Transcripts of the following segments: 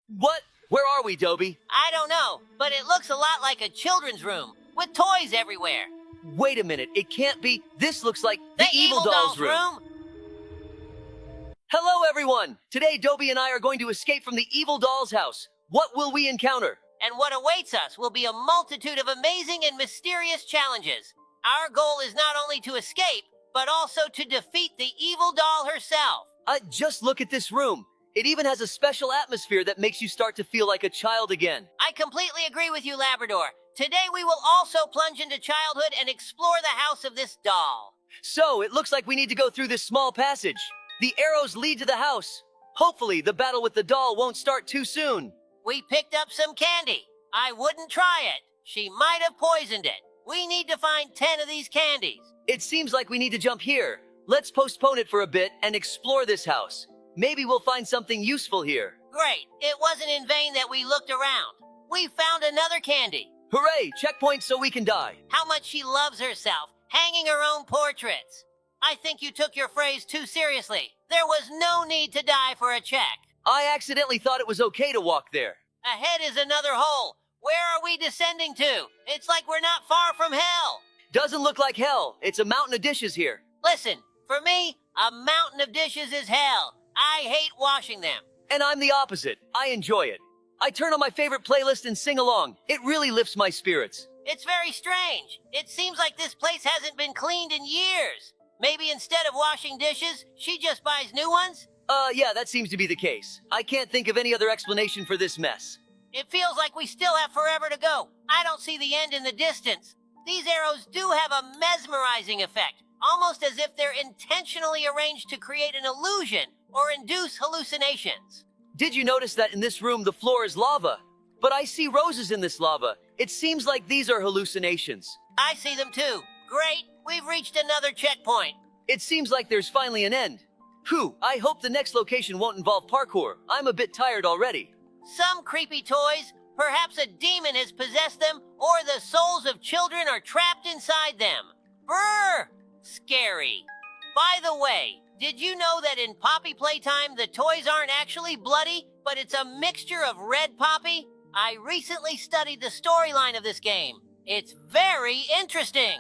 What? Where are we, Dobie? I don't know, but it looks a lot like a children's room, with toys everywhere. Wait a minute, it can't be. This looks like The Evil Doll's room. Hello, everyone! Today, Dobie and I are going to escape from the Evil Doll's house. What will we encounter? And what awaits us will be a multitude of amazing and mysterious challenges. Our goal is not only to escape, but also to defeat the evil doll herself. Just look at this room. It even has a special atmosphere that makes you start to feel like a child again. I completely agree with you, Labrador. Today we will also plunge into childhood and explore the house of this doll. So, it looks like we need to go through this small passage. The arrows lead to the house. Hopefully, the battle with the doll won't start too soon. We picked up some candy. I wouldn't try it. She might have poisoned it. We need to find 10 of these candies. It seems like we need to jump here. Let's postpone it for a bit and explore this house. Maybe we'll find something useful here. Great. It wasn't in vain that we looked around. We found another candy. Hooray! Checkpoint so we can die. How much she loves herself, hanging her own portraits. I think you took your phrase too seriously. There was no need to die for a check. I accidentally thought it was okay to walk there. Ahead is another hole. Where are we descending to? It's like we're not far from hell. Doesn't look like hell. It's a mountain of dishes here. Listen, for me, a mountain of dishes is hell. I hate washing them. And I'm the opposite. I enjoy it. I turn on my favorite playlist and sing along. It really lifts my spirits. It's very strange. It seems like this place hasn't been cleaned in years. Maybe instead of washing dishes, she just buys new ones? Yeah, that seems to be the case. I can't think of any other explanation for this mess. It feels like we still have forever to go. I don't see the end in the distance. These arrows do have a mesmerizing effect, almost as if they're intentionally arranged to create an illusion or induce hallucinations. Did you notice that in this room the floor is lava? But I see roses in this lava. It seems like these are hallucinations. I see them too. Great, we've reached another checkpoint. It seems like there's finally an end. Phew, I hope the next location won't involve parkour. I'm a bit tired already. Some creepy toys, perhaps a demon has possessed them, or the souls of children are trapped inside them. Brr! Scary. By the way, did you know that in Poppy Playtime, the toys aren't actually bloody, but it's a mixture of red poppy? I recently studied the storyline of this game. It's very interesting.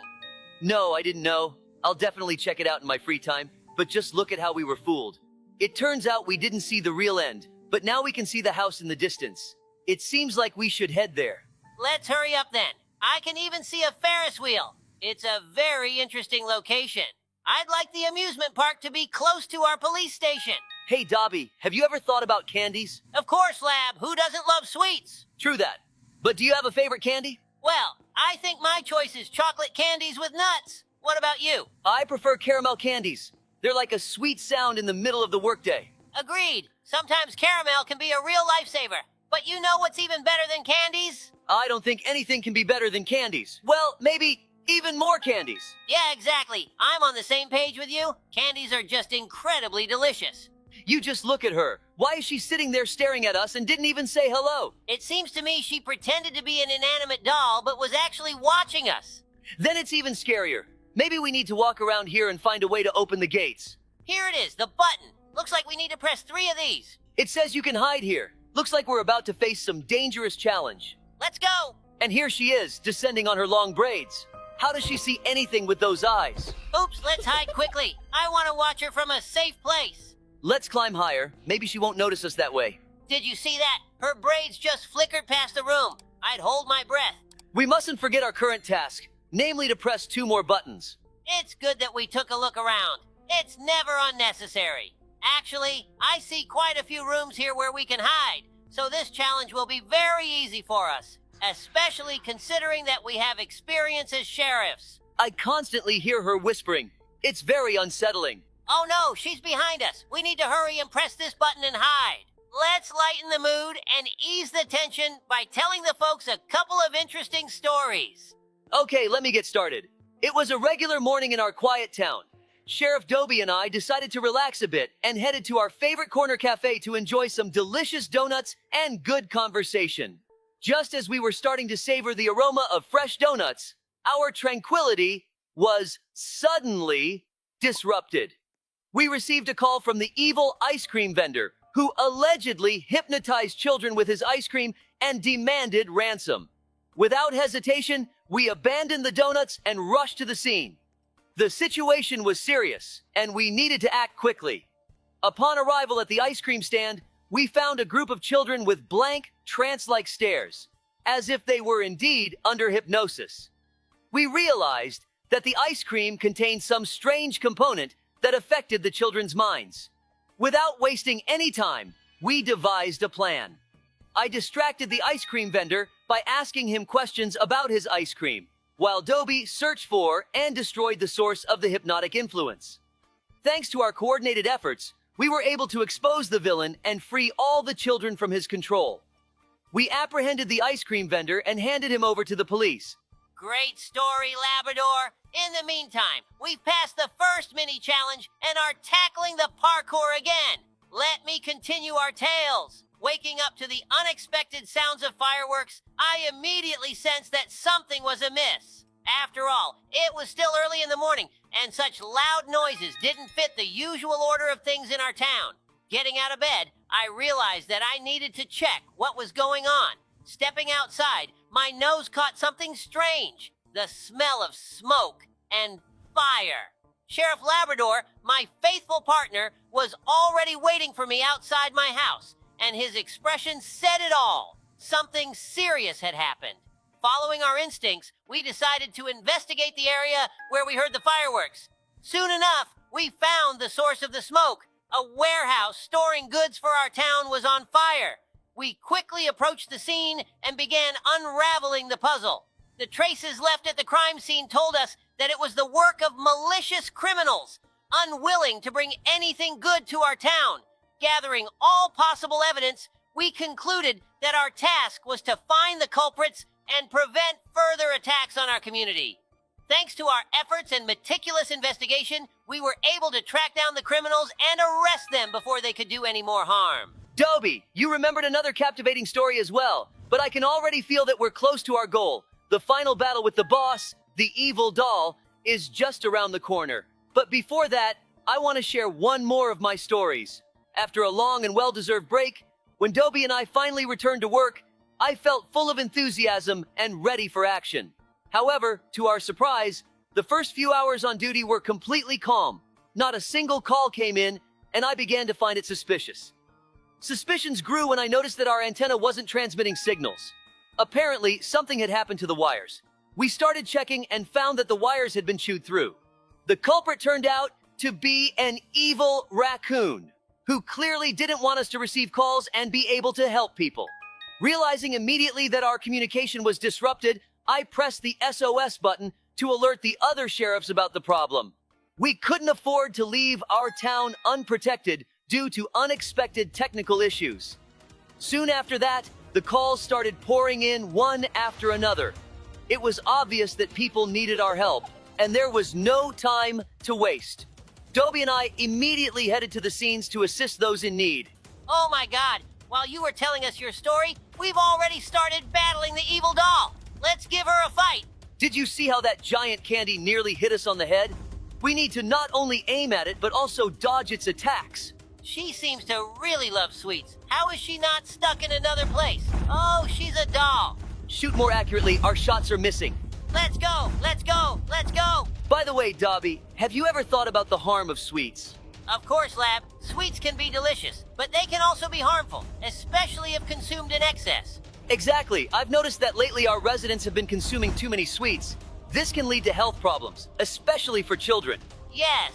No, I didn't know. I'll definitely check it out in my free time, but just look at how we were fooled. It turns out we didn't see the real end, but now we can see the house in the distance. It seems like we should head there. Let's hurry up then. I can even see a Ferris wheel. It's a very interesting location. I'd like the amusement park to be close to our police station. Hey, Dobie, have you ever thought about candies? Of course, Lab. Who doesn't love sweets? True that. But do you have a favorite candy? Well, I think my choice is chocolate candies with nuts. What about you? I prefer caramel candies. They're like a sweet sound in the middle of the workday. Agreed. Sometimes caramel can be a real lifesaver. But you know what's even better than candies? I don't think anything can be better than candies. Well, maybe even more candies. Yeah, exactly. I'm on the same page with you. Candies are just incredibly delicious. You just look at her. Why is she sitting there staring at us and didn't even say hello? It seems to me she pretended to be an inanimate doll, but was actually watching us. Then it's even scarier. Maybe we need to walk around here and find a way to open the gates. Here it is, the button. Looks like we need to press 3 of these. It says you can hide here. Looks like we're about to face some dangerous challenge. Let's go. And here she is, descending on her long braids. How does she see anything with those eyes? Oops, let's hide quickly. I want to watch her from a safe place. Let's climb higher. Maybe she won't notice us that way. Did you see that? Her braids just flickered past the room. I'd hold my breath. We mustn't forget our current task, namely to press 2 more buttons. It's good that we took a look around. It's never unnecessary. Actually, I see quite a few rooms here where we can hide, so this challenge will be very easy for us, especially considering that we have experience as sheriffs. I constantly hear her whispering. It's very unsettling. Oh no, she's behind us. We need to hurry and press this button and hide. Let's lighten the mood and ease the tension by telling the folks a couple of interesting stories. Okay, let me get started. It was a regular morning in our quiet town. Sheriff Dobie and I decided to relax a bit and headed to our favorite corner cafe to enjoy some delicious donuts and good conversation. Just as we were starting to savor the aroma of fresh donuts, our tranquility was suddenly disrupted. We received a call from the evil ice cream vendor, who allegedly hypnotized children with his ice cream and demanded ransom. Without hesitation, we abandoned the donuts and rushed to the scene. The situation was serious, and we needed to act quickly. Upon arrival at the ice cream stand, we found a group of children with blank, trance-like stares, as if they were indeed under hypnosis. We realized that the ice cream contained some strange component that affected the children's minds. Without wasting any time, we devised a plan. I distracted the ice cream vendor by asking him questions about his ice cream, while Dobie searched for and destroyed the source of the hypnotic influence. Thanks to our coordinated efforts, we were able to expose the villain and free all the children from his control. We apprehended the ice cream vendor and handed him over to the police. Great story, Labrador. In the meantime, we've passed the first mini-challenge and are tackling the parkour again. Let me continue our tales. Waking up to the unexpected sounds of fireworks, I immediately sensed that something was amiss. After all, it was still early in the morning, and such loud noises didn't fit the usual order of things in our town. Getting out of bed, I realized that I needed to check what was going on. Stepping outside, my nose caught something strange. The smell of smoke and fire. Sheriff Labrador, my faithful partner, was already waiting for me outside my house, and his expression said it all. Something serious had happened. Following our instincts, we decided to investigate the area where we heard the fireworks. Soon enough, we found the source of the smoke. A warehouse storing goods for our town was on fire. We quickly approached the scene and began unraveling the puzzle. The traces left at the crime scene told us that it was the work of malicious criminals, unwilling to bring anything good to our town. Gathering all possible evidence, we concluded that our task was to find the culprits and prevent further attacks on our community. Thanks to our efforts and meticulous investigation, we were able to track down the criminals and arrest them before they could do any more harm. Dobie, you remembered another captivating story as well, but I can already feel that we're close to our goal. The final battle with the boss, the evil doll, is just around the corner. But before that, I want to share one more of my stories. After a long and well-deserved break, when Dobie and I finally returned to work, I felt full of enthusiasm and ready for action. However, to our surprise, the first few hours on duty were completely calm. Not a single call came in, and I began to find it suspicious. Suspicions grew when I noticed that our antenna wasn't transmitting signals. Apparently, something had happened to the wires. We started checking and found that the wires had been chewed through. The culprit turned out to be an evil raccoon, who clearly didn't want us to receive calls and be able to help people. Realizing immediately that our communication was disrupted, I pressed the SOS button to alert the other sheriffs about the problem. We couldn't afford to leave our town unprotected due to unexpected technical issues. Soon after that, the calls started pouring in one after another. It was obvious that people needed our help, and there was no time to waste. Dobie and I immediately headed to the scenes to assist those in need. Oh my God, while you were telling us your story, we've already started battling the evil doll. Let's give her a fight. Did you see how that giant candy nearly hit us on the head? We need to not only aim at it, but also dodge its attacks. She seems to really love sweets. How is she not stuck in another place? Oh, she's a doll. Shoot more accurately, our shots are missing. Let's go, let's go, let's go. By the way, Dobie, have you ever thought about the harm of sweets? Of course, Lab. Sweets can be delicious, but they can also be harmful, especially if consumed in excess. Exactly. I've noticed that lately our residents have been consuming too many sweets. This can lead to health problems, especially for children. Yes,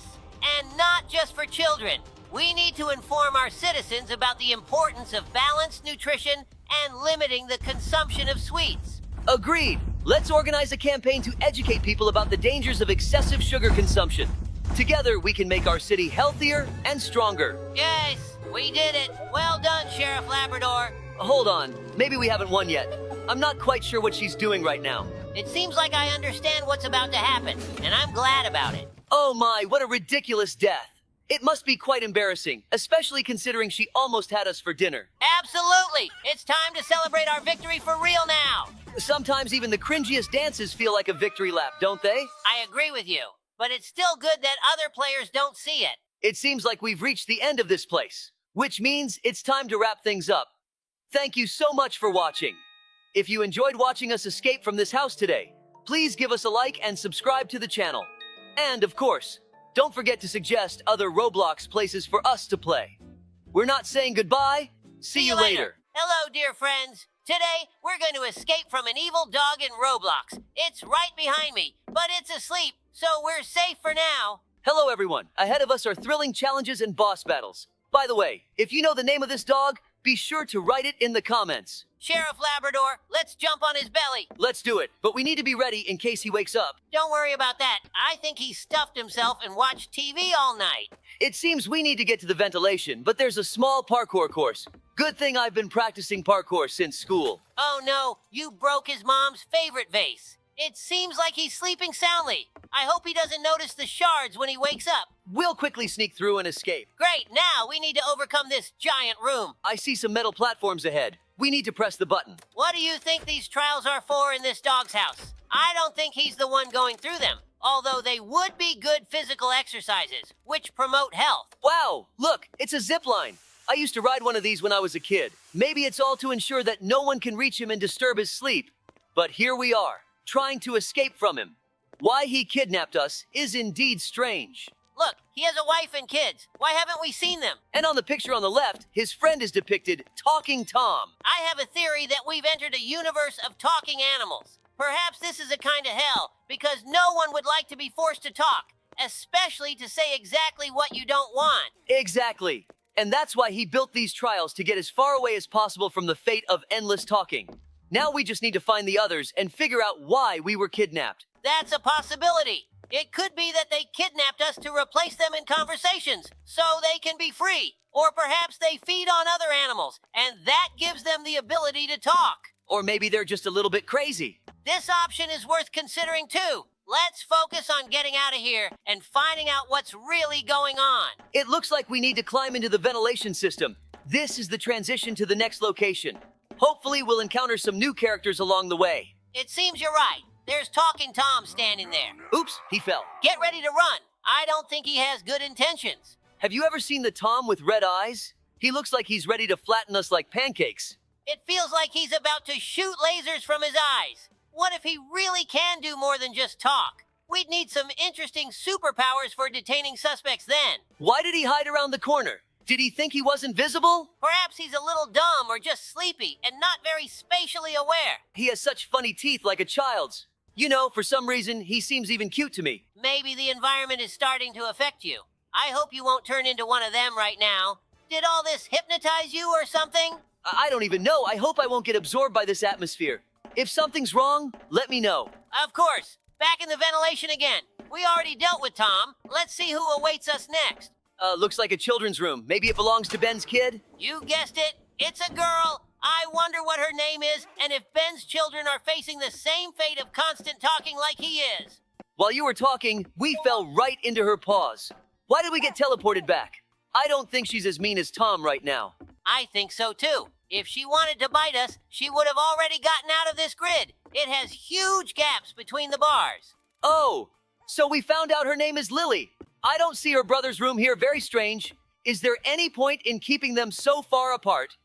and not just for children. We need to inform our citizens about the importance of balanced nutrition and limiting the consumption of sweets. Agreed. Let's organize a campaign to educate people about the dangers of excessive sugar consumption. Together, we can make our city healthier and stronger. Yes, we did it. Well done, Sheriff Labrador. Hold on. Maybe we haven't won yet. I'm not quite sure what she's doing right now. It seems like I understand what's about to happen, and I'm glad about it. Oh my, what a ridiculous death. It must be quite embarrassing, especially considering she almost had us for dinner. Absolutely! It's time to celebrate our victory for real now! Sometimes even the cringiest dances feel like a victory lap, don't they? I agree with you, but it's still good that other players don't see it. It seems like we've reached the end of this place. which means it's time to wrap things up. Thank you so much for watching. If you enjoyed watching us escape from this house today, please give us a like and subscribe to the channel. And of course, don't forget to suggest other Roblox places for us to play. We're not saying goodbye. See you later. Hello, dear friends. Today, we're going to escape from an evil dog in Roblox. It's right behind me, but it's asleep, so we're safe for now. Hello, everyone. Ahead of us are thrilling challenges and boss battles. By the way, if you know the name of this dog, be sure to write it in the comments. Sheriff Labrador, let's jump on his belly. Let's do it, but we need to be ready in case he wakes up. Don't worry about that. I think he stuffed himself and watched TV all night. It seems we need to get to the ventilation, but there's a small parkour course. Good thing I've been practicing parkour since school. Oh no, you broke his mom's favorite vase. It seems like he's sleeping soundly. I hope he doesn't notice the shards when he wakes up. We'll quickly sneak through and escape. Great, now we need to overcome this giant room. I see some metal platforms ahead. We need to press the button. What do you think these trials are for in this dog's house? I don't think he's the one going through them, although they would be good physical exercises, which promote health. Wow, look, it's a zip line. I used to ride one of these when I was a kid. Maybe it's all to ensure that no one can reach him and disturb his sleep. But here we are, trying to escape from him. Why he kidnapped us is indeed strange. Look, he has a wife and kids. Why haven't we seen them? And on the picture on the left, his friend is depicted Talking Tom. I have a theory that we've entered a universe of talking animals. Perhaps this is a kind of hell, because no one would like to be forced to talk, especially to say exactly what you don't want. Exactly. And that's why he built these trials, to get as far away as possible from the fate of endless talking. Now we just need to find the others and figure out why we were kidnapped. That's a possibility. It could be that they kidnapped us to replace them in conversations, so they can be free. Or perhaps they feed on other animals, and that gives them the ability to talk. Or maybe they're just a little bit crazy. This option is worth considering too. Let's focus on getting out of here and finding out what's really going on. It looks like we need to climb into the ventilation system. This is the transition to the next location. Hopefully we'll encounter some new characters along the way. It seems you're right. There's Talking Tom standing there. Oops, he fell. Get ready to run. I don't think he has good intentions. Have you ever seen the Tom with red eyes? He looks like he's ready to flatten us like pancakes. It feels like he's about to shoot lasers from his eyes. What if he really can do more than just talk? We'd need some interesting superpowers for detaining suspects then. Why did he hide around the corner? Did he think he wasn't visible? Perhaps he's a little dumb or just sleepy and not very spatially aware. He has such funny teeth like a child's. You know, for some reason, he seems even cute to me. Maybe the environment is starting to affect you. I hope you won't turn into one of them right now. Did all this hypnotize you or something? I don't even know. I hope I won't get absorbed by this atmosphere. If something's wrong, let me know. Of course. Back in the ventilation again. We already dealt with Tom. Let's see who awaits us next. Looks like a children's room. Maybe it belongs to Ben's kid? You guessed it. It's a girl. I wonder what her name is and if Ben's children are facing the same fate of constant talking like he is. While you were talking, we fell right into her paws. Why did we get teleported back? I don't think she's as mean as Tom right now. I think so too. If she wanted to bite us, she would have already gotten out of this grid. It has huge gaps between the bars. Oh, so we found out her name is Lily. I don't see her brother's room here. Very strange. Is there any point in keeping them so far apart?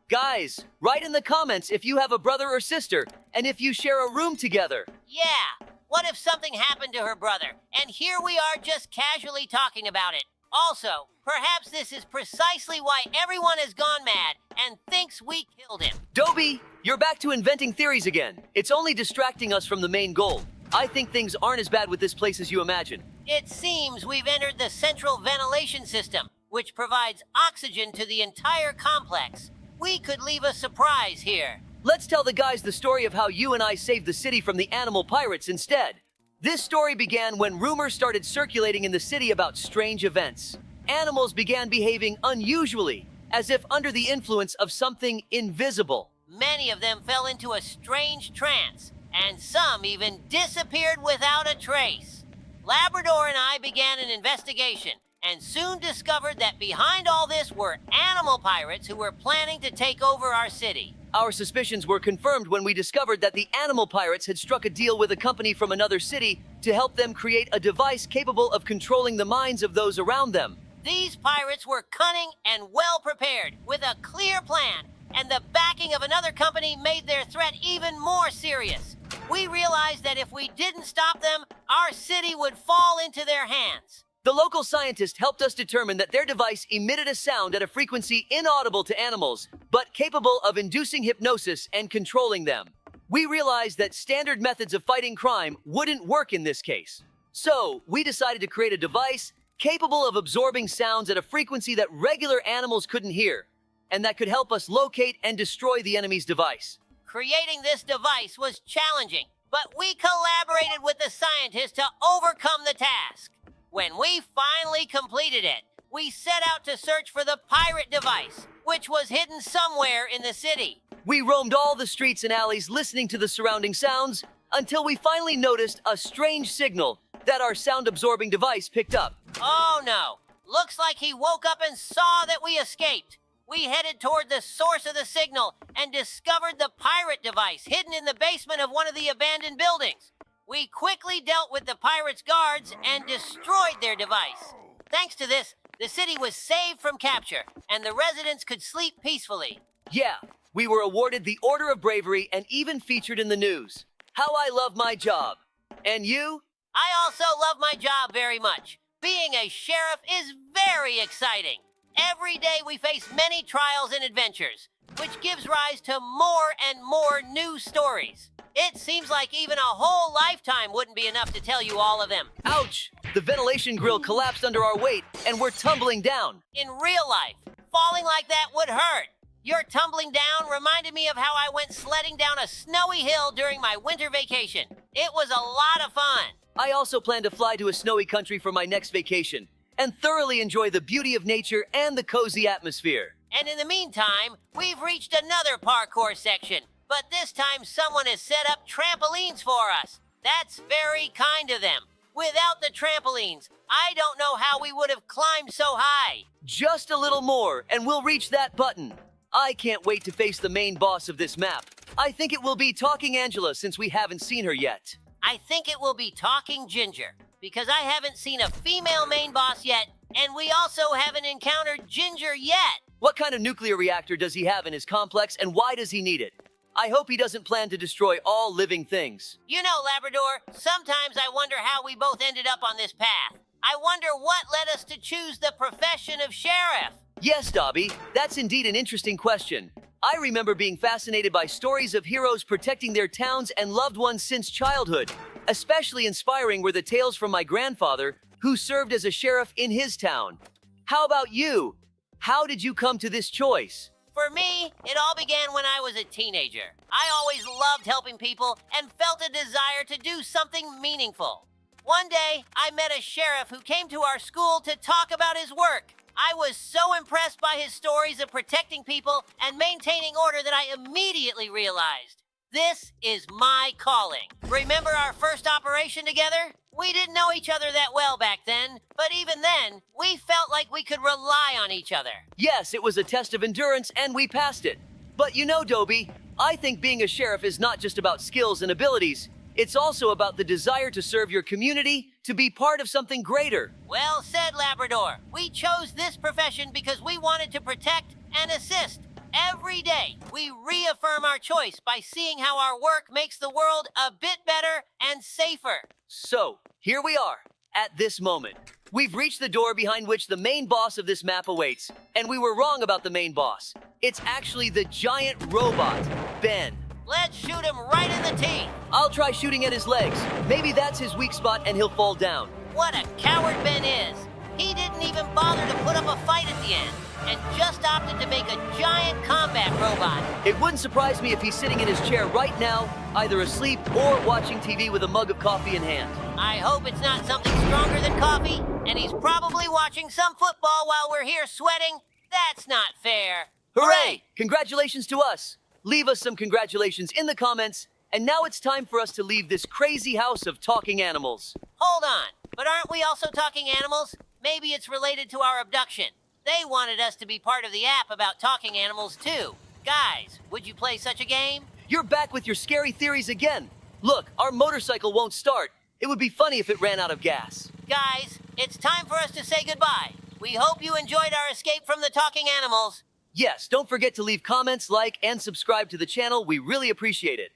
Guys, write in the comments if you have a brother or sister, and if you share a room together. Yeah, what if something happened to her brother, and here we are just casually talking about it? Also, perhaps this is precisely why everyone has gone mad and thinks we killed him. Dobie, you're back to inventing theories again. It's only distracting us from the main goal. I think things aren't as bad with this place as you imagine. It seems we've entered the central ventilation system, which provides oxygen to the entire complex. We could leave a surprise here. Let's tell the guys the story of how you and I saved the city from the animal pirates instead. This story began when rumors started circulating in the city about strange events. Animals began behaving unusually, as if under the influence of something invisible. Many of them fell into a strange trance, and some even disappeared without a trace. Labrador and I began an investigation, and soon discovered that behind all this were animal pirates who were planning to take over our city. Our suspicions were confirmed when we discovered that the animal pirates had struck a deal with a company from another city to help them create a device capable of controlling the minds of those around them. These pirates were cunning and well prepared, with a clear plan, and the backing of another company made their threat even more serious. We realized that if we didn't stop them, our city would fall into their hands. The local scientist helped us determine that their device emitted a sound at a frequency inaudible to animals, but capable of inducing hypnosis and controlling them. We realized that standard methods of fighting crime wouldn't work in this case. So, we decided to create a device capable of absorbing sounds at a frequency that regular animals couldn't hear, and that could help us locate and destroy the enemy's device. Creating this device was challenging, but we collaborated with the scientists to overcome the task. When we finally completed it, we set out to search for the pirate device, which was hidden somewhere in the city. We roamed all the streets and alleys listening to the surrounding sounds until we finally noticed a strange signal that our sound-absorbing device picked up. Oh no! Looks like he woke up and saw that we escaped. We headed toward the source of the signal and discovered the pirate device hidden in the basement of one of the abandoned buildings. We quickly dealt with the pirates' guards and destroyed their device. Thanks to this, the city was saved from capture, and the residents could sleep peacefully. Yeah, we were awarded the Order of Bravery and even featured in the news. How I love my job. And you? I also love my job very much. Being a sheriff is very exciting. Every day we face many trials and adventures, which gives rise to more and more new stories. It seems like even a whole lifetime wouldn't be enough to tell you all of them. Ouch! The ventilation grill collapsed under our weight and we're tumbling down. In real life, falling like that would hurt. Your tumbling down reminded me of how I went sledding down a snowy hill during my winter vacation. It was a lot of fun. I also plan to fly to a snowy country for my next vacation and thoroughly enjoy the beauty of nature and the cozy atmosphere. And in the meantime, we've reached another parkour section, but this time someone has set up trampolines for us. That's very kind of them. Without the trampolines, I don't know how we would have climbed so high. Just a little more and we'll reach that button. I can't wait to face the main boss of this map. I think it will be Talking Angela since we haven't seen her yet. I think it will be Talking Ginger, because I haven't seen a female main boss yet, and we also haven't encountered Ginger yet. What kind of nuclear reactor does he have in his complex and why does he need it? I hope he doesn't plan to destroy all living things. You know, Labrador, sometimes I wonder how we both ended up on this path. I wonder what led us to choose the profession of sheriff. Yes, Dobie, that's indeed an interesting question. I remember being fascinated by stories of heroes protecting their towns and loved ones since childhood. Especially inspiring were the tales from my grandfather, who served as a sheriff in his town. How about you? How did you come to this choice? For me, it all began when I was a teenager. I always loved helping people and felt a desire to do something meaningful. One day, I met a sheriff who came to our school to talk about his work. I was so impressed by his stories of protecting people and maintaining order that I immediately realized, this is my calling. Remember our first operation together? We didn't know each other that well back then, but even then, we felt like we could rely on each other. Yes, it was a test of endurance and we passed it. But you know, Dobie, I think being a sheriff is not just about skills and abilities. It's also about the desire to serve your community, to be part of something greater. Well said, Labrador. We chose this profession because we wanted to protect and assist. Every day, we reaffirm our choice by seeing how our work makes the world a bit better and safer. So, here we are, at this moment. We've reached the door behind which the main boss of this map awaits. And we were wrong about the main boss. It's actually the giant robot, Ben. Let's shoot him right in the teeth. I'll try shooting at his legs. Maybe that's his weak spot and he'll fall down. What a coward Ben is. He didn't even bother to put up a fight at the end, and just opted to make a giant combat robot. It wouldn't surprise me if he's sitting in his chair right now, either asleep or watching TV with a mug of coffee in hand. I hope it's not something stronger than coffee, and he's probably watching some football while we're here sweating. That's not fair. Hooray! Congratulations to us. Leave us some congratulations in the comments. And now it's time for us to leave this crazy house of talking animals. Hold on, but aren't we also talking animals? Maybe it's related to our abduction. They wanted us to be part of the app about talking animals too. Guys, would you play such a game? You're back with your scary theories again. Look, our motorcycle won't start. It would be funny if it ran out of gas. Guys, it's time for us to say goodbye. We hope you enjoyed our escape from the talking animals. Yes, don't forget to leave comments, like, and subscribe to the channel. We really appreciate it.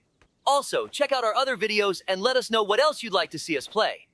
Also, check out our other videos and let us know what else you'd like to see us play.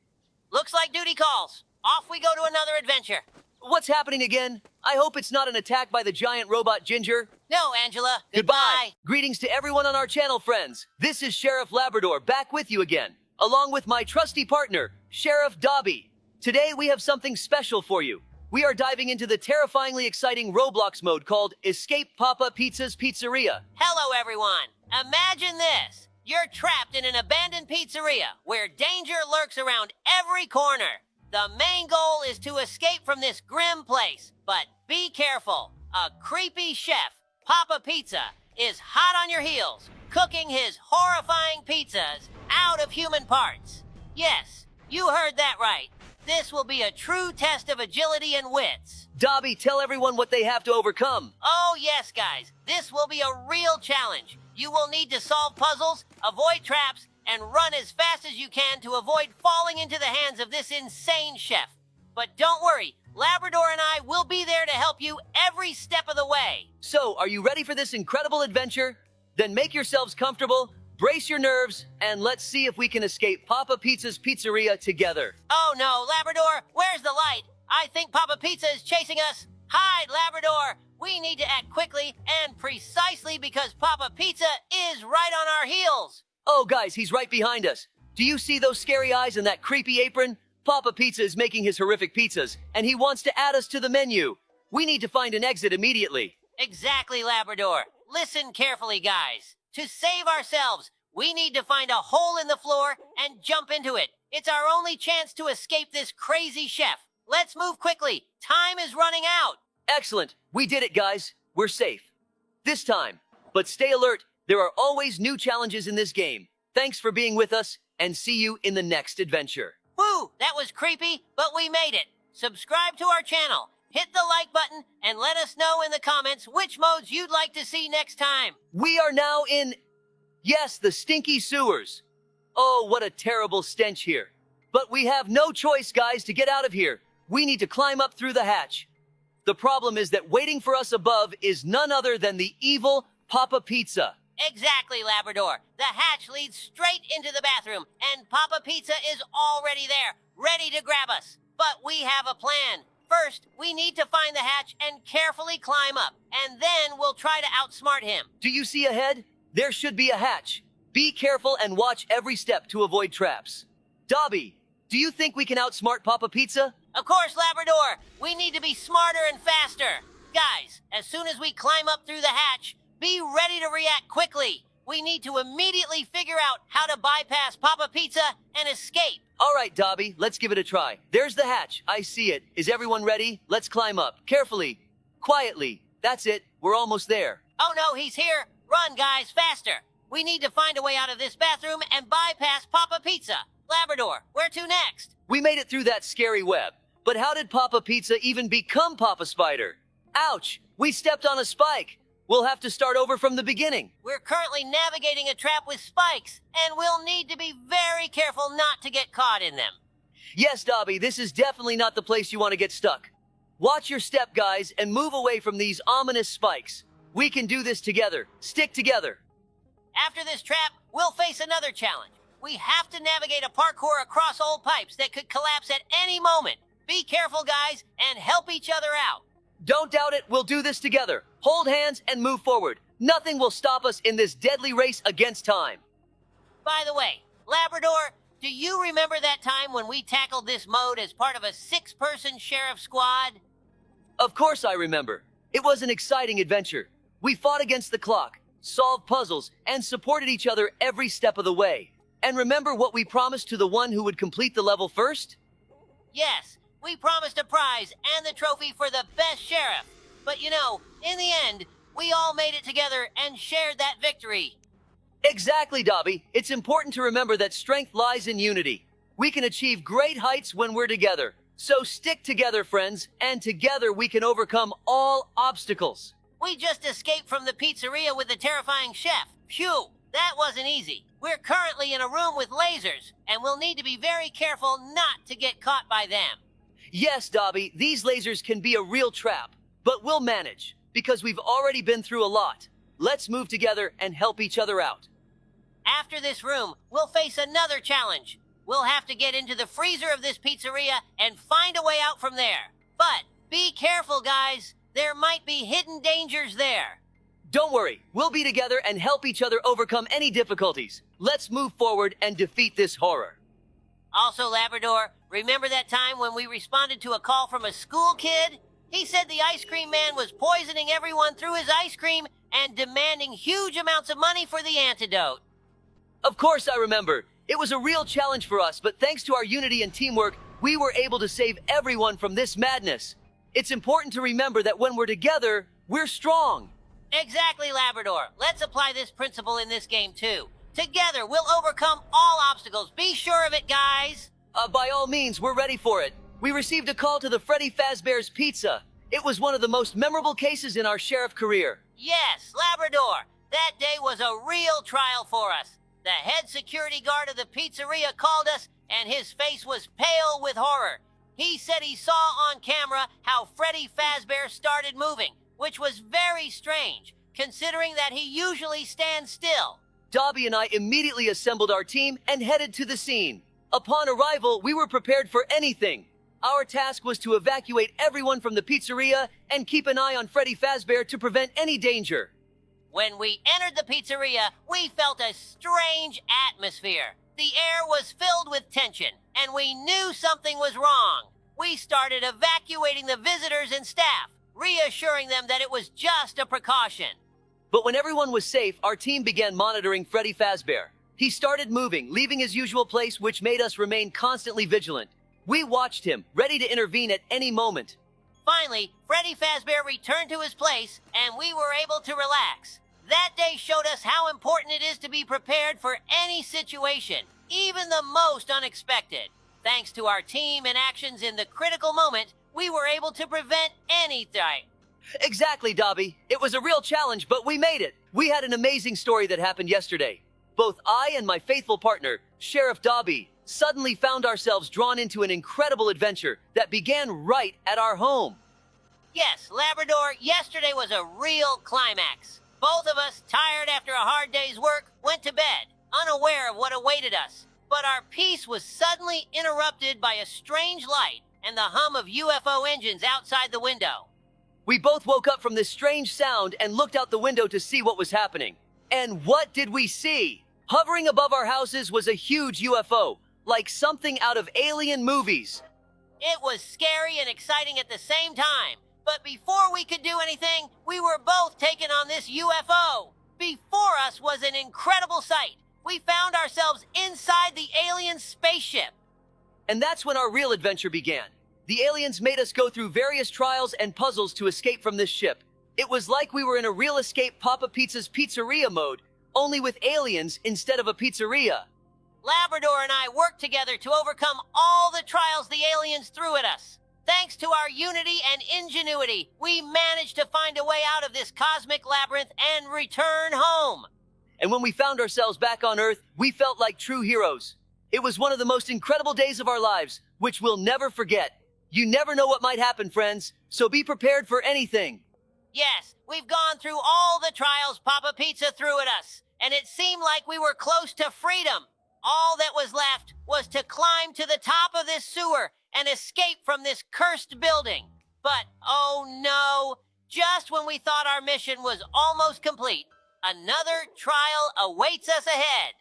Looks like duty calls. Off we go to another adventure. What's happening again? I hope it's not an attack by the giant robot Ginger. No, Angela. Goodbye. Greetings to everyone on our channel, friends. This is Sheriff Labrador back with you again, along with my trusty partner, Sheriff Dobie. Today we have something special for you. We are diving into the terrifyingly exciting Roblox mode called Escape Papa Pizza's Pizzeria. Hello, everyone. Imagine this. You're trapped in an abandoned pizzeria where danger lurks around every corner. The main goal is to escape from this grim place, but be careful. A creepy chef, Papa Pizza, is hot on your heels, cooking his horrifying pizzas out of human parts. Yes, you heard that right. This will be a true test of agility and wits. Dobie, tell everyone what they have to overcome. Oh, yes, guys. This will be a real challenge. You will need to solve puzzles, avoid traps, and run as fast as you can to avoid falling into the hands of this insane chef. But don't worry, Labrador and I will be there to help you every step of the way. So, are you ready for this incredible adventure? Then make yourselves comfortable, brace your nerves, and let's see if we can escape Papa Pizza's Pizzeria together. Oh no, Labrador, where's the light? I think Papa Pizza is chasing us. Hide, Labrador! We need to act quickly and precisely because Papa Pizza is right on our heels. Oh, guys, he's right behind us. Do you see those scary eyes and that creepy apron? Papa Pizza is making his horrific pizzas, and he wants to add us to the menu. We need to find an exit immediately. Exactly, Labrador. Listen carefully, guys. To save ourselves, we need to find a hole in the floor and jump into it. It's our only chance to escape this crazy chef. Let's move quickly. Time is running out. Excellent. We did it, guys. We're safe. This time. But stay alert. There are always new challenges in this game. Thanks for being with us, and see you in the next adventure. Woo, that was creepy, but we made it. Subscribe to our channel, hit the like button, and let us know in the comments which modes you'd like to see next time. We are now in, yes, the stinky sewers. Oh, what a terrible stench here. But we have no choice, guys, to get out of here. We need to climb up through the hatch. The problem is that waiting for us above is none other than the evil Papa Pizza. Exactly, Labrador. The hatch leads straight into the bathroom, and Papa Pizza is already there, ready to grab us. But we have a plan. First, we need to find the hatch and carefully climb up, and then we'll try to outsmart him. Do you see ahead? There should be a hatch. Be careful and watch every step to avoid traps. Dobie, do you think we can outsmart Papa Pizza? Of course, Labrador. We need to be smarter and faster. Guys, as soon as we climb up through the hatch, be ready to react quickly. We need to immediately figure out how to bypass Papa Pizza and escape. All right, Dobie, let's give it a try. There's the hatch. I see it. Is everyone ready? Let's climb up. Carefully. Quietly. That's it. We're almost there. Oh no, he's here. Run, guys, faster. We need to find a way out of this bathroom and bypass Papa Pizza. Labrador, where to next? We made it through that scary web. But how did Papa Pizza even become Papa Spider? Ouch! We stepped on a spike. We'll have to start over from the beginning. We're currently navigating a trap with spikes, and we'll need to be very careful not to get caught in them. Yes, Dobie, this is definitely not the place you want to get stuck. Watch your step, guys, and move away from these ominous spikes. We can do this together. Stick together. After this trap, we'll face another challenge. We have to navigate a parkour across old pipes that could collapse at any moment. Be careful, guys, and help each other out. Don't doubt it, we'll do this together. Hold hands and move forward. Nothing will stop us in this deadly race against time. By the way, Labrador, do you remember that time when we tackled this mode as part of a 6-person sheriff squad? Of course I remember. It was an exciting adventure. We fought against the clock, solved puzzles, and supported each other every step of the way. And remember what we promised to the one who would complete the level first? Yes, we promised a prize and the trophy for the best sheriff. But you know, in the end, we all made it together and shared that victory. Exactly, Dobie. It's important to remember that strength lies in unity. We can achieve great heights when we're together. So stick together, friends, and together we can overcome all obstacles. We just escaped from the pizzeria with the terrifying chef. Phew, that wasn't easy. We're currently in a room with lasers, and we'll need to be very careful not to get caught by them. Yes, Dobby, these lasers can be a real trap, but we'll manage, because we've already been through a lot. Let's move together and help each other out. After this room, we'll face another challenge. We'll have to get into the freezer of this pizzeria and find a way out from there. But be careful, guys. There might be hidden dangers there. Don't worry, we'll be together and help each other overcome any difficulties. Let's move forward and defeat this horror. Also, Labrador, remember that time when we responded to a call from a school kid? He said the ice cream man was poisoning everyone through his ice cream and demanding huge amounts of money for the antidote. Of course I remember. It was a real challenge for us, but thanks to our unity and teamwork, we were able to save everyone from this madness. It's important to remember that when we're together, we're strong. Exactly, Labrador. Let's apply this principle in this game, too. Together, we'll overcome all obstacles. Be sure of it, guys. By all means, we're ready for it. We received a call to the Freddy Fazbear's Pizza. It was one of the most memorable cases in our sheriff career. Yes, Labrador. That day was a real trial for us. The head security guard of the pizzeria called us, and his face was pale with horror. He said he saw on camera how Freddy Fazbear started moving, which was very strange, considering that he usually stands still. Dobby and I immediately assembled our team and headed to the scene. Upon arrival, we were prepared for anything. Our task was to evacuate everyone from the pizzeria and keep an eye on Freddy Fazbear to prevent any danger. When we entered the pizzeria, we felt a strange atmosphere. The air was filled with tension, and we knew something was wrong. We started evacuating the visitors and staff, reassuring them that it was just a precaution. But when everyone was safe, our team began monitoring Freddy Fazbear. He started moving, leaving his usual place, which made us remain constantly vigilant. We watched him, ready to intervene at any moment. Finally, Freddy Fazbear returned to his place, and we were able to relax. That day showed us how important it is to be prepared for any situation, even the most unexpected. Thanks to our team and actions in the critical moment, we were able to prevent anything. Exactly, Dobby. It was a real challenge, but we made it. We had an amazing story that happened yesterday. Both I and my faithful partner, Sheriff Dobie, suddenly found ourselves drawn into an incredible adventure that began right at our home. Yes, Labrador, yesterday was a real climax. Both of us, tired after a hard day's work, went to bed, unaware of what awaited us. But our peace was suddenly interrupted by a strange light and the hum of UFO engines outside the window. We both woke up from this strange sound and looked out the window to see what was happening. And what did we see? Hovering above our houses was a huge UFO, like something out of alien movies. It was scary and exciting at the same time. But before we could do anything, we were both taken on this UFO. Before us was an incredible sight. We found ourselves inside the alien spaceship. And that's when our real adventure began. The aliens made us go through various trials and puzzles to escape from this ship. It was like we were in a real escape Papa Pizza's pizzeria mode, only with aliens instead of a pizzeria. Labrador and I worked together to overcome all the trials the aliens threw at us. Thanks to our unity and ingenuity, we managed to find a way out of this cosmic labyrinth and return home. And when we found ourselves back on Earth, we felt like true heroes. It was one of the most incredible days of our lives, which we'll never forget. You never know what might happen, friends, so be prepared for anything. Yes, we've gone through all the trials Papa Pizza threw at us, and it seemed like we were close to freedom. All that was left was to climb to the top of this sewer and escape from this cursed building. But, oh no, just when we thought our mission was almost complete, another trial awaits us ahead.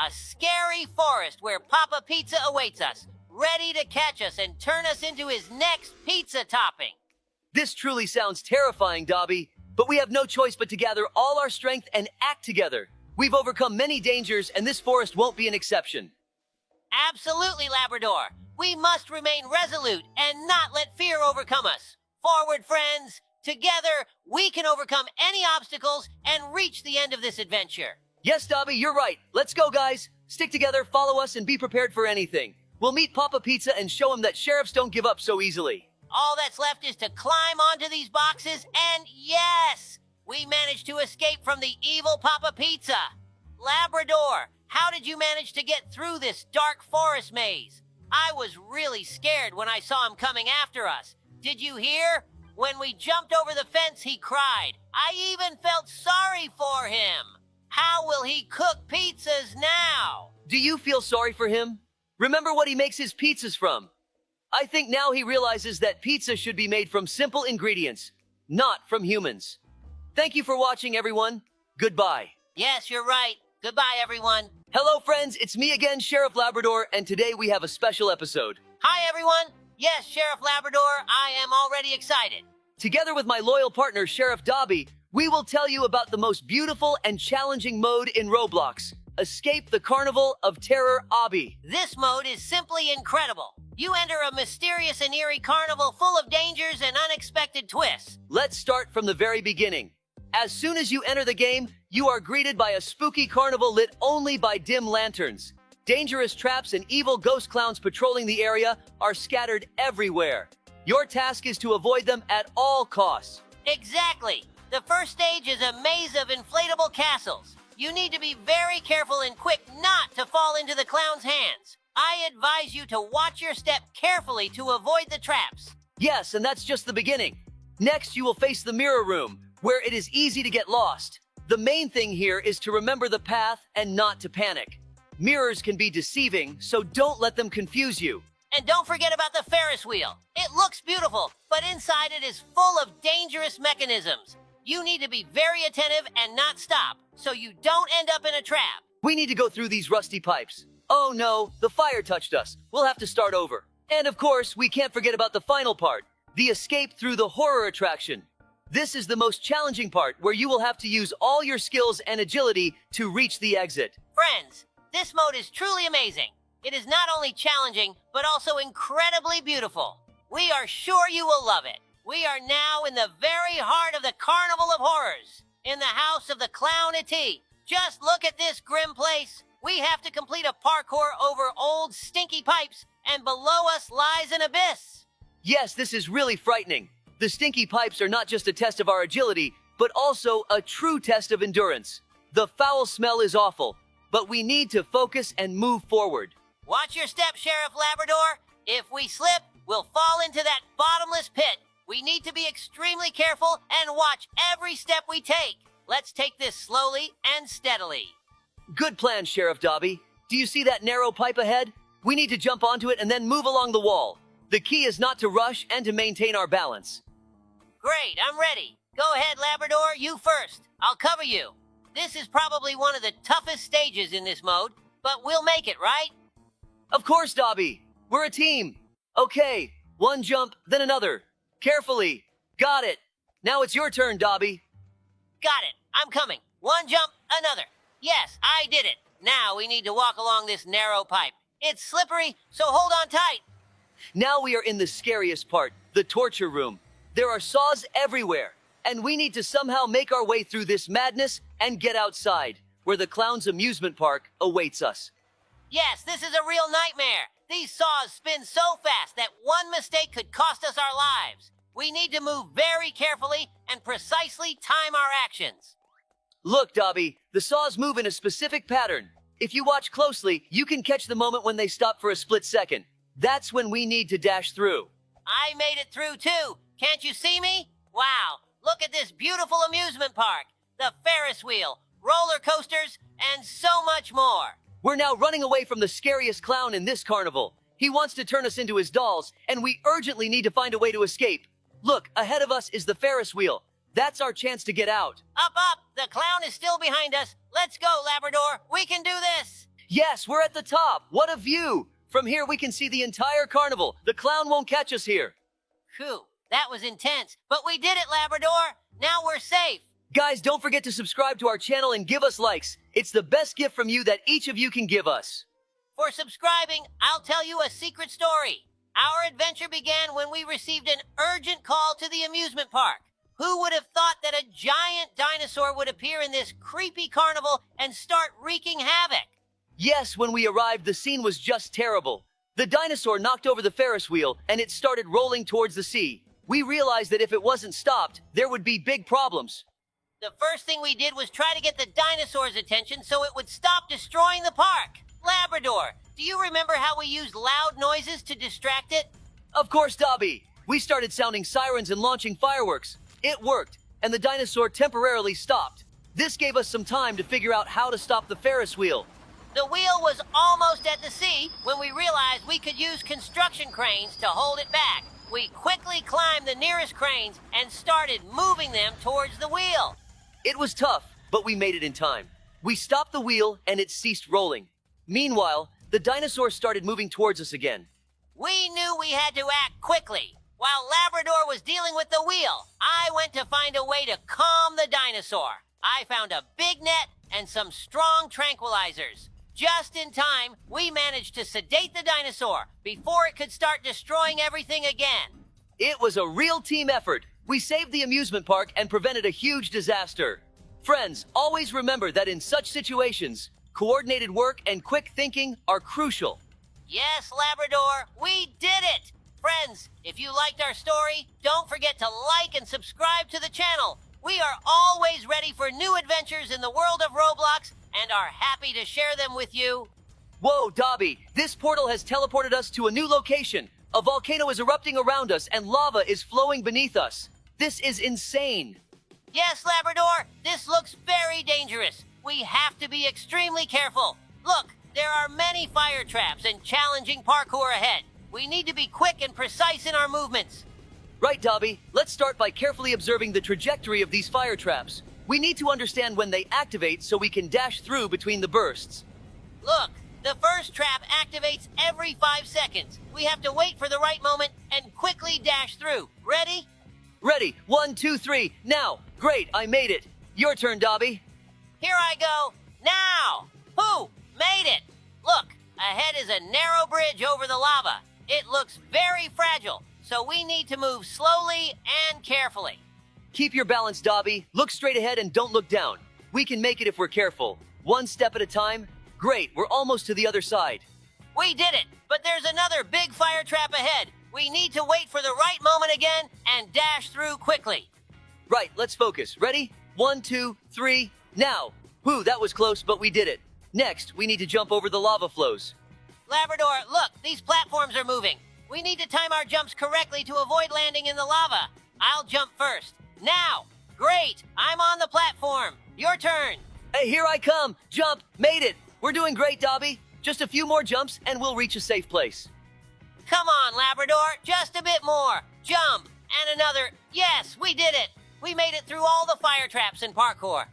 A scary forest where Papa Pizza awaits us, ready to catch us and turn us into his next pizza topping. This truly sounds terrifying, Dobby, but we have no choice but to gather all our strength and act together. We've overcome many dangers, and this forest won't be an exception. Absolutely, Labrador. We must remain resolute and not let fear overcome us. Forward, friends. Together, we can overcome any obstacles and reach the end of this adventure. Yes, Dobby, you're right. Let's go, guys. Stick together, follow us, and be prepared for anything. We'll meet Papa Pizza and show him that sheriffs don't give up so easily. All that's left is to climb onto these boxes, and yes, we managed to escape from the evil Papa Pizza. Labrador, how did you manage to get through this dark forest maze? I was really scared when I saw him coming after us. Did you hear? When we jumped over the fence, he cried. I even felt sorry for him. How will he cook pizzas now? Do you feel sorry for him? Remember what he makes his pizzas from. I think now he realizes that pizza should be made from simple ingredients, not from humans. Thank you for watching, everyone. Goodbye. Yes, you're right. Goodbye, everyone. Hello, friends. It's me again, Sheriff Labrador, and today we have a special episode. Hi, everyone. Yes, Sheriff Labrador, I am already excited. Together with my loyal partner, Sheriff Dobie, we will tell you about the most beautiful and challenging mode in Roblox. Escape the Carnival of Terror Obby. This mode is simply incredible. You enter a mysterious and eerie carnival full of dangers and unexpected twists. Let's start from the very beginning. As soon as you enter the game, you are greeted by a spooky carnival lit only by dim lanterns. Dangerous traps and evil ghost clowns patrolling the area are scattered everywhere. Your task is to avoid them at all costs. Exactly. The first stage is a maze of inflatable castles. You need to be very careful and quick not to fall into the clown's hands. I advise you to watch your step carefully to avoid the traps. Yes, and that's just the beginning. Next, you will face the mirror room, where it is easy to get lost. The main thing here is to remember the path and not to panic. Mirrors can be deceiving, so don't let them confuse you. And don't forget about the Ferris wheel. It looks beautiful, but inside it is full of dangerous mechanisms. You need to be very attentive and not stop, so you don't end up in a trap. We need to go through these rusty pipes. Oh no, the fire touched us. We'll have to start over. And of course, we can't forget about the final part, the escape through the horror attraction. This is the most challenging part, where you will have to use all your skills and agility to reach the exit. Friends, this mode is truly amazing. It is not only challenging, but also incredibly beautiful. We are sure you will love it. We are now in the very heart of the Carnival of Horrors, in the house of the Clownity. Just look at this grim place. We have to complete a parkour over old stinky pipes, and below us lies an abyss. Yes, this is really frightening. The stinky pipes are not just a test of our agility, but also a true test of endurance. The foul smell is awful, but we need to focus and move forward. Watch your step, Sheriff Labrador. If we slip, we'll fall into that bottomless pit. We need to be extremely careful and watch every step we take. Let's take this slowly and steadily. Good plan, Sheriff Dobie. Do you see that narrow pipe ahead? We need to jump onto it and then move along the wall. The key is not to rush and to maintain our balance. Great, I'm ready. Go ahead, Labrador, you first. I'll cover you. This is probably one of the toughest stages in this mode, but we'll make it, right? Of course, Dobie. We're a team. Okay, one jump, then another. Carefully. Got it. Now it's your turn, Dobie. Got it. I'm coming. One jump, another. Yes, I did it. Now we need to walk along this narrow pipe. It's slippery, so hold on tight. Now we are in the scariest part, the torture room. There are saws everywhere, and we need to somehow make our way through this madness and get outside, where the clown's amusement park awaits us. Yes, this is a real nightmare. These saws spin so fast that one mistake could cost us our lives. We need to move very carefully and precisely time our actions. Look, Dobie, the saws move in a specific pattern. If you watch closely, you can catch the moment when they stop for a split second. That's when we need to dash through. I made it through too. Can't you see me? Wow, look at this beautiful amusement park. The Ferris wheel, roller coasters, and so much more. We're now running away from the scariest clown in this carnival. He wants to turn us into his dolls, and we urgently need to find a way to escape. Look, ahead of us is the Ferris wheel. That's our chance to get out. Up, up! The clown is still behind us. Let's go, Labrador. We can do this. Yes, we're at the top. What a view! From here, we can see the entire carnival. The clown won't catch us here. Phew, that was intense. But we did it, Labrador. Now we're safe. Guys, don't forget to subscribe to our channel and give us likes. It's the best gift from you that each of you can give us. For subscribing, I'll tell you a secret story. Our adventure began when we received an urgent call to the amusement park. Who would have thought that a giant dinosaur would appear in this creepy carnival and start wreaking havoc? Yes, when we arrived, the scene was just terrible. The dinosaur knocked over the Ferris wheel, and it started rolling towards the sea. We realized that if it wasn't stopped, there would be big problems. The first thing we did was try to get the dinosaur's attention so it would stop destroying the park. Labrador, Do you remember how we used loud noises to distract it? Of course, Dobie. We started sounding sirens and launching fireworks. It worked, and the dinosaur temporarily stopped. This gave us some time to figure out how to stop the Ferris wheel. The wheel was almost at the sea when we realized we could use construction cranes to hold it back. We quickly climbed the nearest cranes and started moving them towards the wheel. It was tough, but we made it in time. We stopped the wheel and it ceased rolling. Meanwhile, the dinosaur started moving towards us again. We knew we had to act quickly. While Labrador was dealing with the wheel, I went to find a way to calm the dinosaur. I found a big net and some strong tranquilizers. Just in time, we managed to sedate the dinosaur before it could start destroying everything again. It was a real team effort. We saved the amusement park and prevented a huge disaster. Friends, always remember that in such situations, coordinated work and quick thinking are crucial. Yes, Labrador, we did it! Friends, if you liked our story, don't forget to like and subscribe to the channel. We are always ready for new adventures in the world of Roblox and are happy to share them with you. Whoa, Dobie, this portal has teleported us to a new location. A volcano is erupting around us and lava is flowing beneath us. This is insane. Yes, Labrador, this looks very dangerous. We have to be extremely careful. Look, there are many fire traps and challenging parkour ahead. We need to be quick and precise in our movements. Right, Dobie, let's start by carefully observing the trajectory of these fire traps. We need to understand when they activate so we can dash through between the bursts. Look, the first trap activates every 5 seconds. We have to wait for the right moment and quickly dash through. Ready? Ready, 1, 2, 3, now. Great, I made it. Your turn, Dobie. Here I go. Now! Whoo! Made it! Look, ahead is a narrow bridge over the lava. It looks very fragile, so we need to move slowly and carefully. Keep your balance, Dobie. Look straight ahead and don't look down. We can make it if we're careful. One step at a time. Great, we're almost to the other side. We did it, but there's another big fire trap ahead. We need to wait for the right moment again and dash through quickly. Right, let's focus. Ready? 1, 2, 3, now. Whew, that was close, but we did it. Next, we need to jump over the lava flows. Labrador, look, these platforms are moving. We need to time our jumps correctly to avoid landing in the lava. I'll jump first. Now! Great! I'm on the platform. Your turn. Hey, here I come. Jump. Made it. We're doing great, Dobie. Just a few more jumps and we'll reach a safe place. Come on, Labrador. Just a bit more. Jump. And another. Yes, we did it. We made it through all the fire traps and parkour.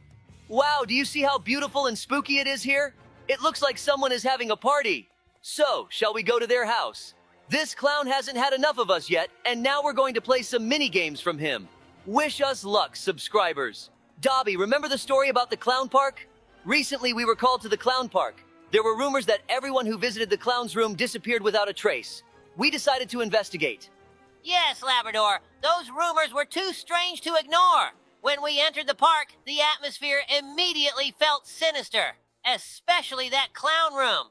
Wow, do you see how beautiful and spooky it is here? It looks like someone is having a party. So, shall we go to their house? This clown hasn't had enough of us yet, and now we're going to play some mini games from him. Wish us luck, subscribers. Dobie, remember the story about the clown park? Recently, we were called to the clown park. There were rumors that everyone who visited the clown's room disappeared without a trace. We decided to investigate. Yes, Labrador. Those rumors were too strange to ignore. When we entered the park, the atmosphere immediately felt sinister, especially that clown room.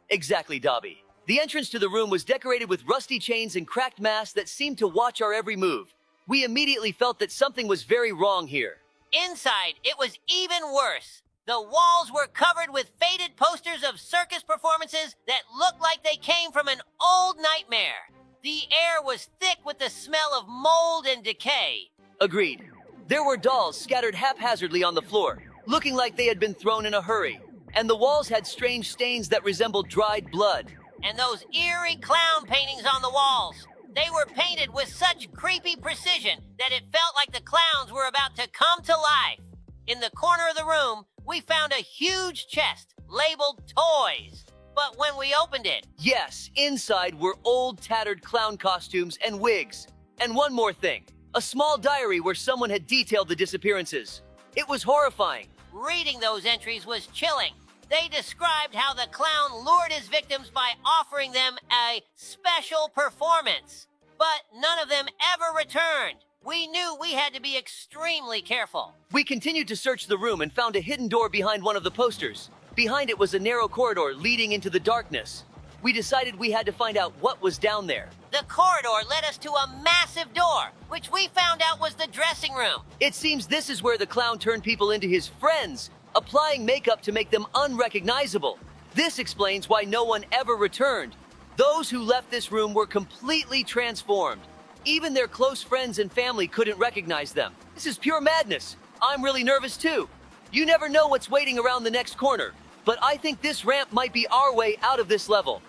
Exactly, Dobie. The entrance to the room was decorated with rusty chains and cracked masks that seemed to watch our every move. We immediately felt that something was very wrong here. Inside, it was even worse. The walls were covered with faded posters of circus performances that looked like they came from an old nightmare. The air was thick with the smell of mold and decay. Agreed. There were dolls scattered haphazardly on the floor, looking like they had been thrown in a hurry. And the walls had strange stains that resembled dried blood. And those eerie clown paintings on the walls. They were painted with such creepy precision that it felt like the clowns were about to come to life. In the corner of the room, we found a huge chest labeled toys. But when we opened it... Yes, inside were old tattered clown costumes and wigs. And one more thing, a small diary where someone had detailed the disappearances. It was horrifying. Reading those entries was chilling. They described how the clown lured his victims by offering them a special performance. But none of them ever returned. We knew we had to be extremely careful. We continued to search the room and found a hidden door behind one of the posters. Behind it was a narrow corridor leading into the darkness. We decided we had to find out what was down there. The corridor led us to a massive door, which we found out was the dressing room. It seems this is where the clown turned people into his friends, applying makeup to make them unrecognizable. This explains why no one ever returned. Those who left this room were completely transformed. Even their close friends and family couldn't recognize them. This is pure madness. I'm really nervous too. You never know what's waiting around the next corner, but I think this ramp might be our way out of this level.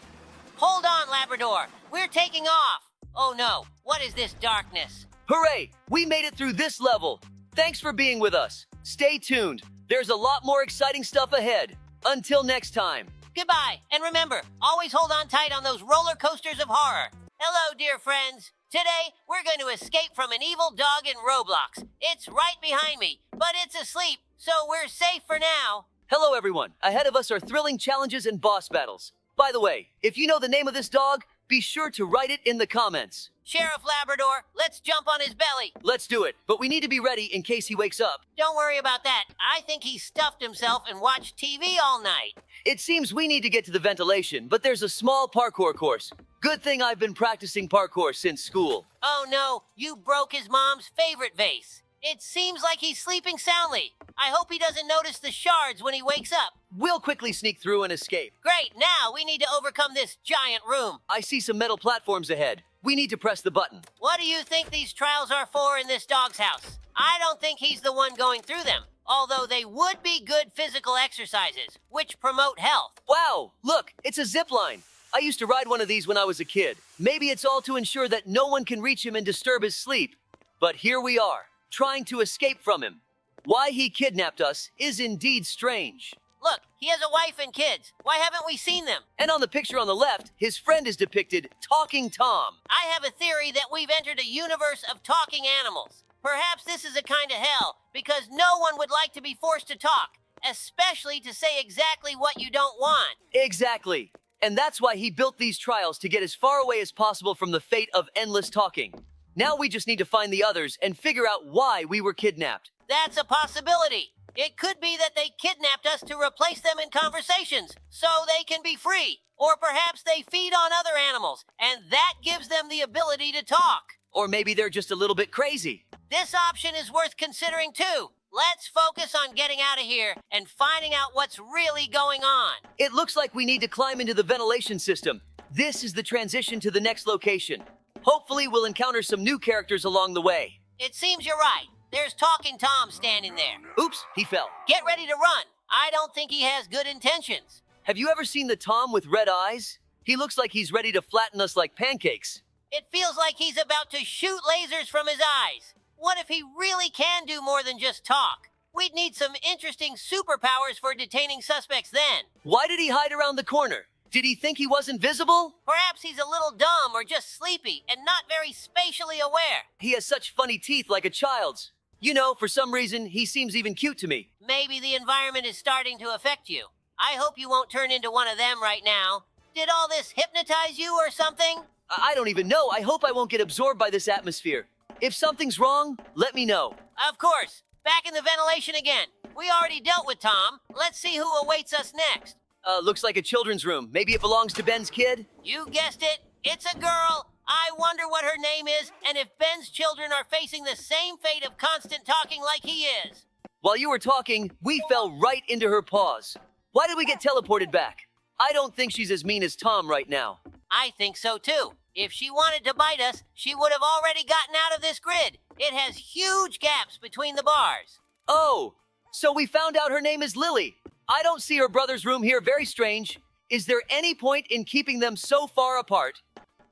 Hold on, Labrador. We're taking off. Oh no, what is this darkness? Hooray! We made it through this level. Thanks for being with us. Stay tuned. There's a lot more exciting stuff ahead. Until next time. Goodbye, and remember, always hold on tight on those roller coasters of horror. Hello, dear friends. Today, we're going to escape from an evil dog in Roblox. It's right behind me, but it's asleep, so we're safe for now. Hello, everyone. Ahead of us are thrilling challenges and boss battles. By the way, if you know the name of this dog, be sure to write it in the comments. Sheriff Labrador, let's jump on his belly. Let's do it, but we need to be ready in case he wakes up. Don't worry about that. I think he stuffed himself and watched TV all night. It seems we need to get to the ventilation, but there's a small parkour course. Good thing I've been practicing parkour since school. Oh no, you broke his mom's favorite vase. It seems like he's sleeping soundly. I hope he doesn't notice the shards when he wakes up. We'll quickly sneak through and escape. Great, now we need to overcome this giant room. I see some metal platforms ahead. We need to press the button. What do you think these trials are for in this dog's house? I don't think he's the one going through them, although they would be good physical exercises, which promote health. Wow, look, it's a zip line. I used to ride one of these when I was a kid. Maybe it's all to ensure that no one can reach him and disturb his sleep. But here we are, trying to escape from him. Why he kidnapped us is indeed strange. Look, he has a wife and kids. Why haven't we seen them? And on the picture on the left, his friend is depicted Talking Tom. I have a theory that we've entered a universe of talking animals. Perhaps this is a kind of hell, because no one would like to be forced to talk, especially to say exactly what you don't want. Exactly. And that's why he built these trials to get as far away as possible from the fate of endless talking. Now we just need to find the others and figure out why we were kidnapped. That's a possibility. It could be that they kidnapped us to replace them in conversations, so they can be free. Or perhaps they feed on other animals, and that gives them the ability to talk. Or maybe they're just a little bit crazy. This option is worth considering too. Let's focus on getting out of here and finding out what's really going on. It looks like we need to climb into the ventilation system. This is the transition to the next location. Hopefully we'll encounter some new characters along the way. It seems you're right. There's Talking Tom standing there. Oops, he fell. Get ready to run. I don't think he has good intentions. Have you ever seen the Tom with red eyes? He looks like he's ready to flatten us like pancakes. It feels like he's about to shoot lasers from his eyes. What if he really can do more than just talk? We'd need some interesting superpowers for detaining suspects then. Why did he hide around the corner? Did he think he wasn't visible? Perhaps he's a little dumb or just sleepy and not very spatially aware. He has such funny teeth like a child's. You know, for some reason, he seems even cute to me. Maybe the environment is starting to affect you. I hope you won't turn into one of them right now. Did all this hypnotize you or something? I don't even know. I hope I won't get absorbed by this atmosphere. If something's wrong, let me know. Of course. Back in the ventilation again. We already dealt with Tom. Let's see who awaits us next. Looks like a children's room. Maybe it belongs to Ben's kid? You guessed it. It's a girl. I wonder what her name is and if Ben's children are facing the same fate of constant talking like he is. While you were talking, we fell right into her paws. Why did we get teleported back? I don't think she's as mean as Tom right now. I think so too. If she wanted to bite us, she would have already gotten out of this grid. It has huge gaps between the bars. Oh, so we found out her name is Lily. I don't see her brother's room here. Very strange. Is there any point in keeping them so far apart?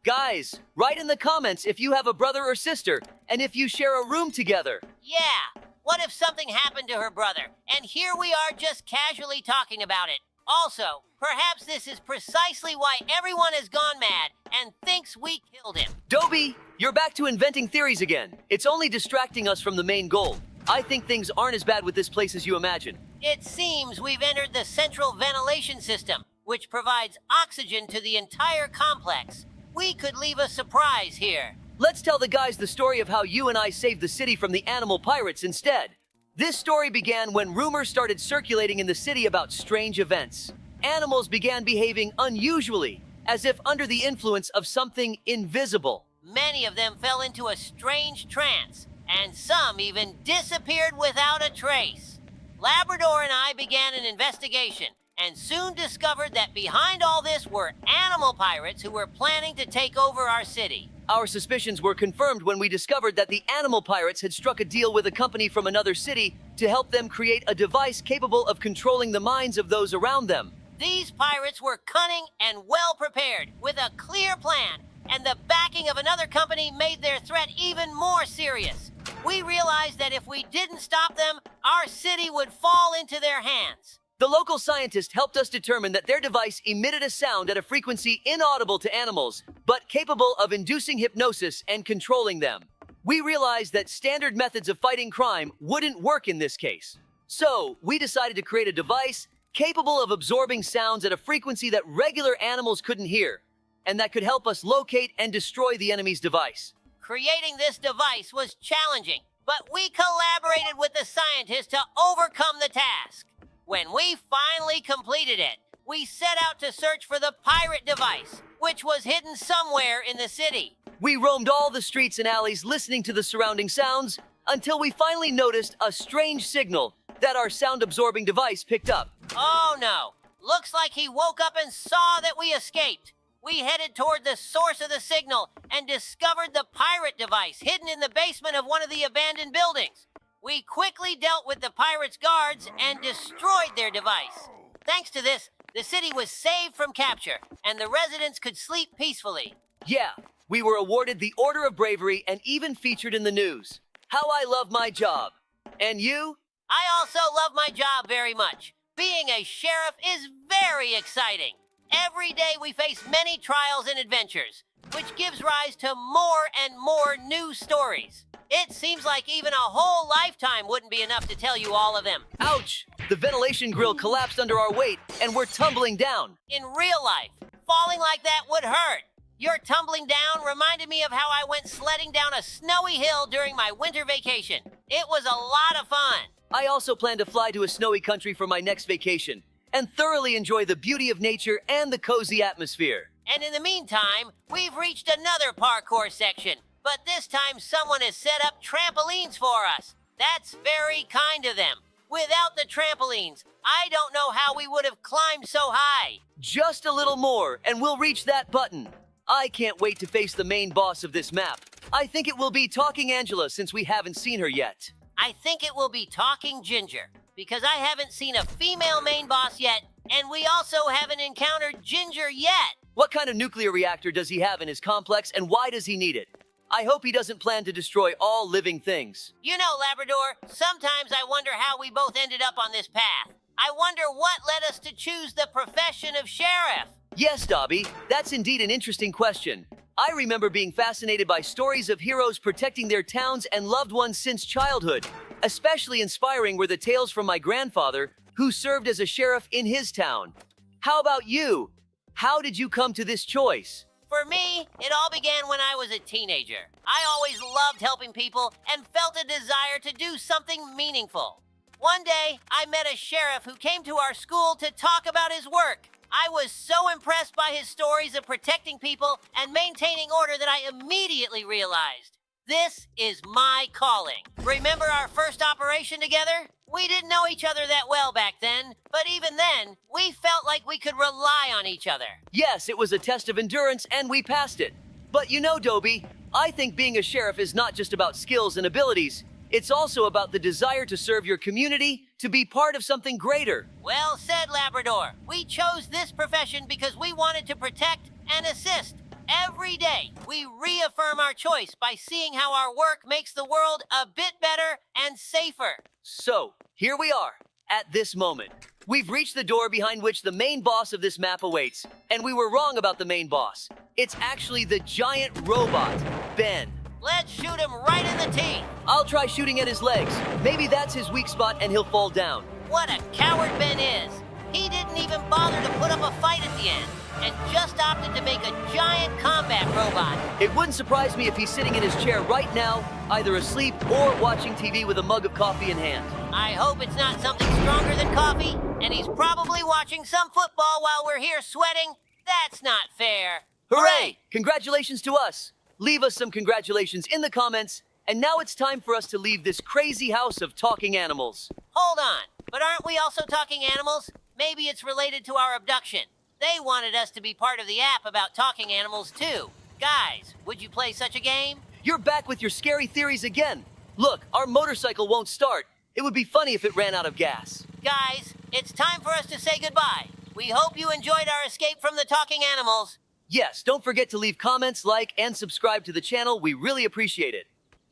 Guys, write in the comments if you have a brother or sister, and if you share a room together. Yeah, what if something happened to her brother, and here we are just casually talking about it? Also, perhaps this is precisely why everyone has gone mad and thinks we killed him. Dobie, you're back to inventing theories again. It's only distracting us from the main goal. I think things aren't as bad with this place as you imagine. It seems we've entered the central ventilation system, which provides oxygen to the entire complex. We could leave a surprise here. Let's tell the guys the story of how you and I saved the city from the animal pirates instead. This story began when rumors started circulating in the city about strange events. Animals began behaving unusually, as if under the influence of something invisible. Many of them fell into a strange trance, and some even disappeared without a trace. Labrador and I began an investigation, and soon discovered that behind all this were animal pirates who were planning to take over our city. Our suspicions were confirmed when we discovered that the animal pirates had struck a deal with a company from another city to help them create a device capable of controlling the minds of those around them. These pirates were cunning and well prepared, with a clear plan, and the backing of another company made their threat even more serious. We realized that if we didn't stop them, our city would fall into their hands. The local scientist helped us determine that their device emitted a sound at a frequency inaudible to animals, but capable of inducing hypnosis and controlling them. We realized that standard methods of fighting crime wouldn't work in this case. So, we decided to create a device capable of absorbing sounds at a frequency that regular animals couldn't hear, and that could help us locate and destroy the enemy's device. Creating this device was challenging, but we collaborated with the scientists to overcome the task. When we finally completed it, we set out to search for the pirate device, which was hidden somewhere in the city. We roamed all the streets and alleys listening to the surrounding sounds until we finally noticed a strange signal that our sound-absorbing device picked up. Oh no! Looks like he woke up and saw that we escaped. We headed toward the source of the signal and discovered the pirate device hidden in the basement of one of the abandoned buildings. We quickly dealt with the pirates' guards and destroyed their device. Thanks to this, the city was saved from capture, and the residents could sleep peacefully. Yeah, we were awarded the Order of Bravery and even featured in the news. How I love my job. And you? I also love my job very much. Being a sheriff is very exciting. Every day we face many trials and adventures, which gives rise to more and more new stories. It seems like even a whole lifetime wouldn't be enough to tell you all of them. Ouch! The ventilation grill collapsed under our weight and we're tumbling down. In real life, falling like that would hurt. Your tumbling down reminded me of how I went sledding down a snowy hill during my winter vacation. It was a lot of fun. I also plan to fly to a snowy country for my next vacation and thoroughly enjoy the beauty of nature and the cozy atmosphere. And in the meantime, we've reached another parkour section, but this time someone has set up trampolines for us. That's very kind of them. Without the trampolines, I don't know how we would have climbed so high. Just a little more and we'll reach that button. I can't wait to face the main boss of this map. I think it will be Talking Angela since we haven't seen her yet. I think it will be Talking Ginger, because I haven't seen a female main boss yet, and we also haven't encountered Ginger yet. What kind of nuclear reactor does he have in his complex and why does he need it? I hope he doesn't plan to destroy all living things. You know, Labrador, sometimes I wonder how we both ended up on this path. I wonder what led us to choose the profession of sheriff. Yes, Dobie, that's indeed an interesting question. I remember being fascinated by stories of heroes protecting their towns and loved ones since childhood. Especially inspiring were the tales from my grandfather, who served as a sheriff in his town. How about you? How did you come to this choice? For me, it all began when I was a teenager. I always loved helping people and felt a desire to do something meaningful. One day, I met a sheriff who came to our school to talk about his work. I was so impressed by his stories of protecting people and maintaining order that I immediately realized, this is my calling. Remember our first operation together? We didn't know each other that well back then, but even then, we felt like we could rely on each other. Yes, it was a test of endurance and we passed it. But you know, Dobie, I think being a sheriff is not just about skills and abilities. It's also about the desire to serve your community, to be part of something greater. Well said, Labrador. We chose this profession because we wanted to protect and assist. Every day, we reaffirm our choice by seeing how our work makes the world a bit better and safer. So, here we are, at this moment. We've reached the door behind which the main boss of this map awaits, and we were wrong about the main boss. It's actually the giant robot, Ben. Let's shoot him right in the teeth. I'll try shooting at his legs. Maybe that's his weak spot and he'll fall down. What a coward Ben is. He didn't even bother to put up a fight at the end, and just opted to make a giant combat robot. It wouldn't surprise me if he's sitting in his chair right now, either asleep or watching TV with a mug of coffee in hand. I hope it's not something stronger than coffee, and he's probably watching some football while we're here sweating. That's not fair. Hooray! Congratulations to us. Leave us some congratulations in the comments. And now it's time for us to leave this crazy house of talking animals. Hold on, but aren't we also talking animals? Maybe it's related to our abduction. They wanted us to be part of the app about talking animals, too. Guys, would you play such a game? You're back with your scary theories again. Look, our motorcycle won't start. It would be funny if it ran out of gas. Guys, it's time for us to say goodbye. We hope you enjoyed our escape from the talking animals. Yes, don't forget to leave comments, like, and subscribe to the channel. We really appreciate it.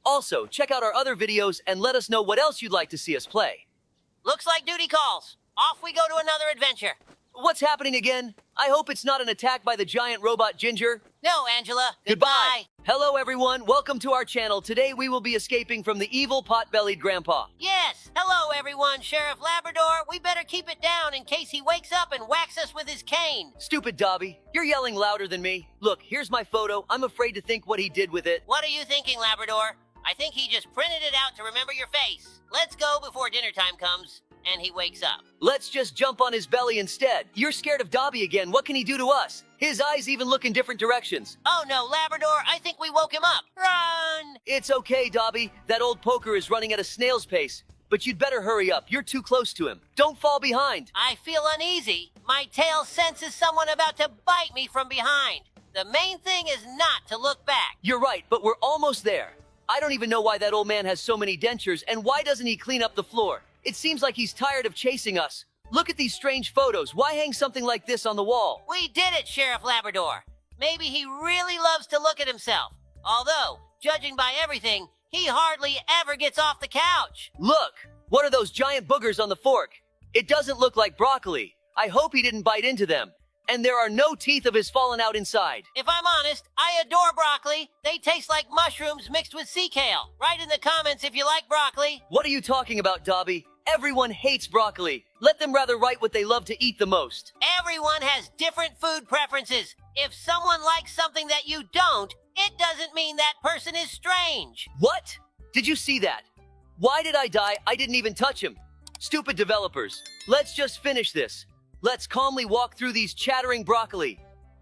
Also, check out our other videos and let us know what else you'd like to see us play. Looks like duty calls. Off we go to another adventure. What's happening again? I hope it's not an attack by the giant robot Ginger. No, Angela. Goodbye. Hello, everyone. Welcome to our channel. Today, we will be escaping from the evil pot-bellied grandpa. Yes. Hello, everyone. Sheriff Labrador, we better keep it down in case he wakes up and whacks us with his cane. Stupid Dobie, you're yelling louder than me. Look, here's my photo. I'm afraid to think what he did with it. What are you thinking, Labrador? I think he just printed it out to remember your face. Let's go before dinner time comes and he wakes up. Let's just jump on his belly instead. You're scared of Dobie again. What can he do to us? His eyes even look in different directions. Oh no, Labrador, I think we woke him up. Run! It's okay, Dobie. That old poker is running at a snail's pace. But you'd better hurry up. You're too close to him. Don't fall behind. I feel uneasy. My tail senses someone about to bite me from behind. The main thing is not to look back. You're right, but we're almost there. I don't even know why that old man has so many dentures, and why doesn't he clean up the floor? It seems like he's tired of chasing us. Look at these strange photos. Why hang something like this on the wall? We did it, Sheriff Labrador. Maybe he really loves to look at himself. Although, judging by everything, he hardly ever gets off the couch. Look! What are those giant boogers on the fork? It doesn't look like broccoli. I hope he didn't bite into them. And there are no teeth of his fallen out inside. If I'm honest, I adore broccoli. They taste like mushrooms mixed with sea kale. Write in the comments if you like broccoli. What are you talking about, Dobie? Everyone hates broccoli. Let them rather write what they love to eat the most. Everyone has different food preferences. If someone likes something that you don't, it doesn't mean that person is strange. What? Did you see that? Why did I die? I didn't even touch him. Stupid developers. Let's just finish this. Let's calmly walk through these chattering broccoli.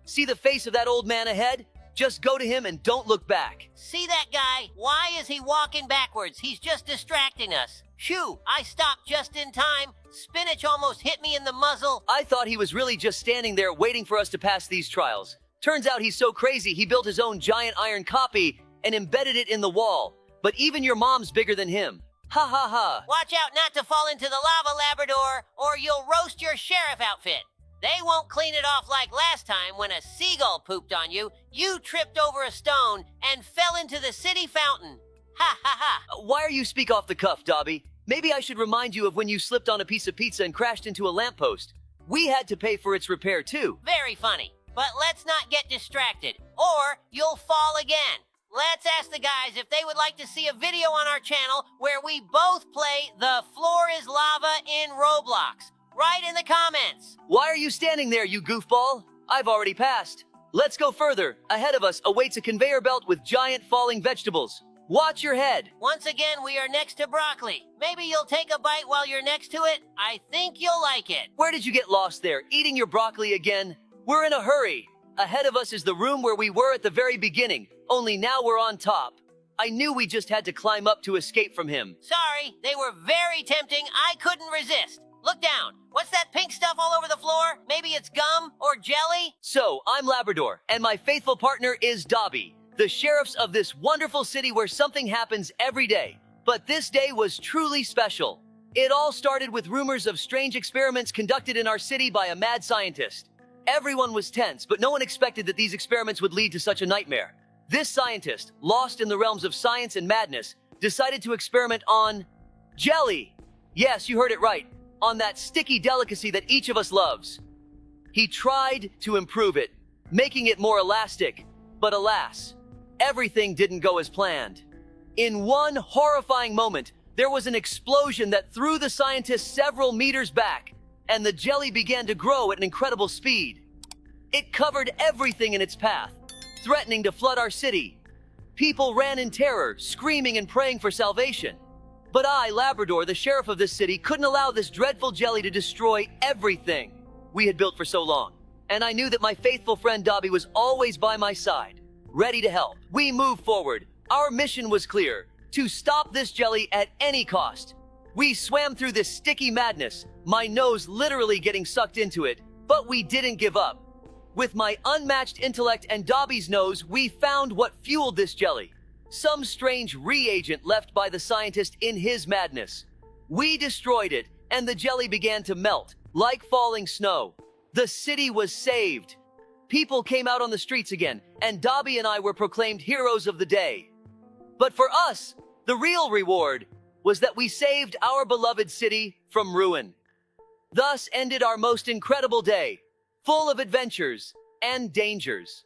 See the face of that old man ahead? Just go to him and don't look back. See that guy? Why is he walking backwards? He's just distracting us. Shoo! I stopped just in time. Spinach almost hit me in the muzzle. I thought he was really just standing there waiting for us to pass these trials. Turns out he's so crazy he built his own giant iron copy and embedded it in the wall. But even your mom's bigger than him. Ha ha ha. Watch out not to fall into the lava, Labrador, or you'll roast your sheriff outfit. They won't clean it off like last time when a seagull pooped on you. You tripped over a stone and fell into the city fountain. Ha ha ha. Why are you speak off the cuff, Dobie? Maybe I should remind you of when you slipped on a piece of pizza and crashed into a lamppost. We had to pay for its repair too. Very funny. But let's not get distracted, or you'll fall again. Let's ask the guys if they would like to see a video on our channel where we both play The Floor is Lava in Roblox. Write in the comments. Why are you standing there, you goofball? I've already passed. Let's go further. Ahead of us awaits a conveyor belt with giant falling vegetables. Watch your head. Once again, we are next to broccoli. Maybe you'll take a bite while you're next to it. I think you'll like it. Where did you get lost there? Eating your broccoli again? We're in a hurry. Ahead of us is the room where we were at the very beginning, only now we're on top. I knew we just had to climb up to escape from him. Sorry, they were very tempting. I couldn't resist. Look down. What's that pink stuff all over the floor? Maybe it's gum or jelly? So, I'm Labrador, and my faithful partner is Dobie, the sheriffs of this wonderful city where something happens every day. But this day was truly special. It all started with rumors of strange experiments conducted in our city by a mad scientist. Everyone was tense, but no one expected that these experiments would lead to such a nightmare. This scientist, lost in the realms of science and madness, decided to experiment on jelly. Yes, you heard it right. On that sticky delicacy that each of us loves. He tried to improve it, making it more elastic. But alas, everything didn't go as planned. In one horrifying moment, there was an explosion that threw the scientist several meters back, and the jelly began to grow at an incredible speed. It covered everything in its path, threatening to flood our city. People ran in terror, screaming and praying for salvation. But I, Labrador, the sheriff of this city, couldn't allow this dreadful jelly to destroy everything we had built for so long. And I knew that my faithful friend Dobie was always by my side, ready to help. We moved forward. Our mission was clear: to stop this jelly at any cost. We swam through this sticky madness, my nose literally getting sucked into it, but we didn't give up. With my unmatched intellect and Dobby's nose, we found what fueled this jelly. Some strange reagent left by the scientist in his madness. We destroyed it, and the jelly began to melt, like falling snow. The city was saved. People came out on the streets again, and Dobby and I were proclaimed heroes of the day. But for us, the real reward was that we saved our beloved city from ruin. Thus ended our most incredible day, full of adventures and dangers.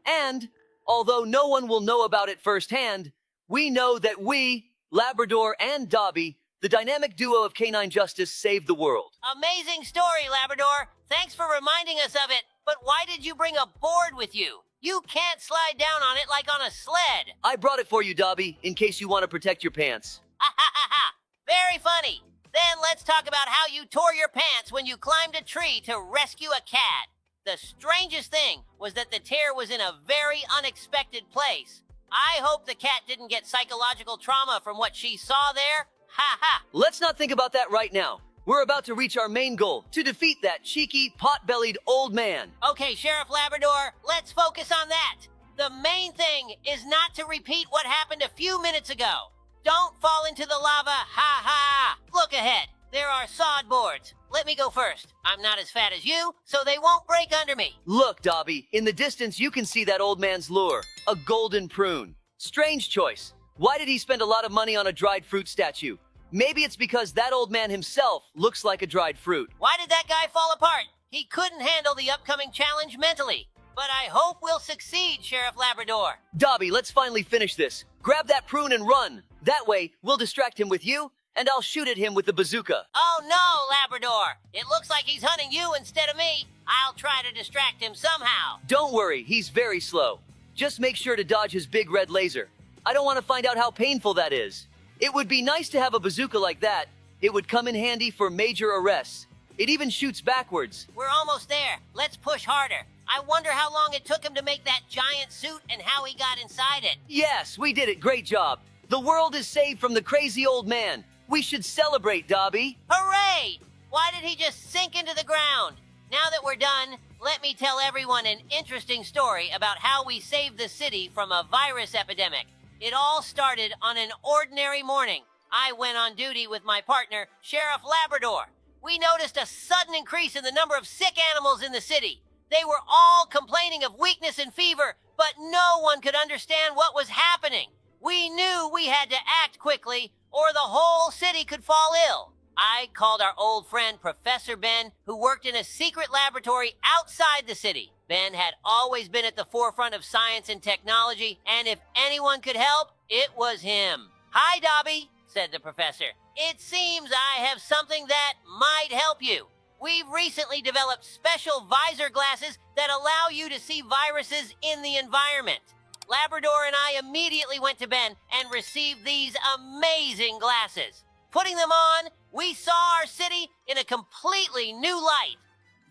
And, although no one will know about it firsthand, we know that we, Labrador and Dobby, the dynamic duo of canine justice, saved the world. Amazing story, Labrador. Thanks for reminding us of it. But why did you bring a board with you? You can't slide down on it like on a sled. I brought it for you, Dobby, in case you want to protect your pants. Ha ha ha ha! Very funny. Then let's talk about how you tore your pants when you climbed a tree to rescue a cat. The strangest thing was that the tear was in a very unexpected place. I hope the cat didn't get psychological trauma from what she saw there. Ha ha! Let's not think about that right now. We're about to reach our main goal, to defeat that cheeky, pot-bellied old man. Okay, Sheriff Labrador, let's focus on that. The main thing is not to repeat what happened a few minutes ago. Don't fall into the lava, ha ha! Look ahead, there are sod boards. Let me go first. I'm not as fat as you, so they won't break under me. Look, Dobby, in the distance you can see that old man's lure, a golden prune. Strange choice. Why did he spend a lot of money on a dried fruit statue? Maybe it's because that old man himself looks like a dried fruit. Why did that guy fall apart? He couldn't handle the upcoming challenge mentally. But I hope we'll succeed, Sheriff Labrador. Dobby, let's finally finish this. Grab that prune and run. That way, we'll distract him with you, and I'll shoot at him with the bazooka. Oh no, Labrador! It looks like he's hunting you instead of me. I'll try to distract him somehow. Don't worry, he's very slow. Just make sure to dodge his big red laser. I don't want to find out how painful that is. It would be nice to have a bazooka like that. It would come in handy for major arrests. It even shoots backwards. We're almost there. Let's push harder. I wonder how long it took him to make that giant suit and how he got inside it. Yes, we did it. Great job. The world is saved from the crazy old man. We should celebrate, Dobby. Hooray! Why did he just sink into the ground? Now that we're done, let me tell everyone an interesting story about how we saved the city from a virus epidemic. It all started on an ordinary morning. I went on duty with my partner, Sheriff Labrador. We noticed a sudden increase in the number of sick animals in the city. They were all complaining of weakness and fever, but no one could understand what was happening. We knew we had to act quickly, or the whole city could fall ill. I called our old friend Professor Ben, who worked in a secret laboratory outside the city. Ben had always been at the forefront of science and technology, and if anyone could help, it was him. Hi, Dobby, said the professor. It seems I have something that might help you. We've recently developed special visor glasses that allow you to see viruses in the environment. Labrador and I immediately went to Ben and received these amazing glasses. Putting them on, we saw our city in a completely new light.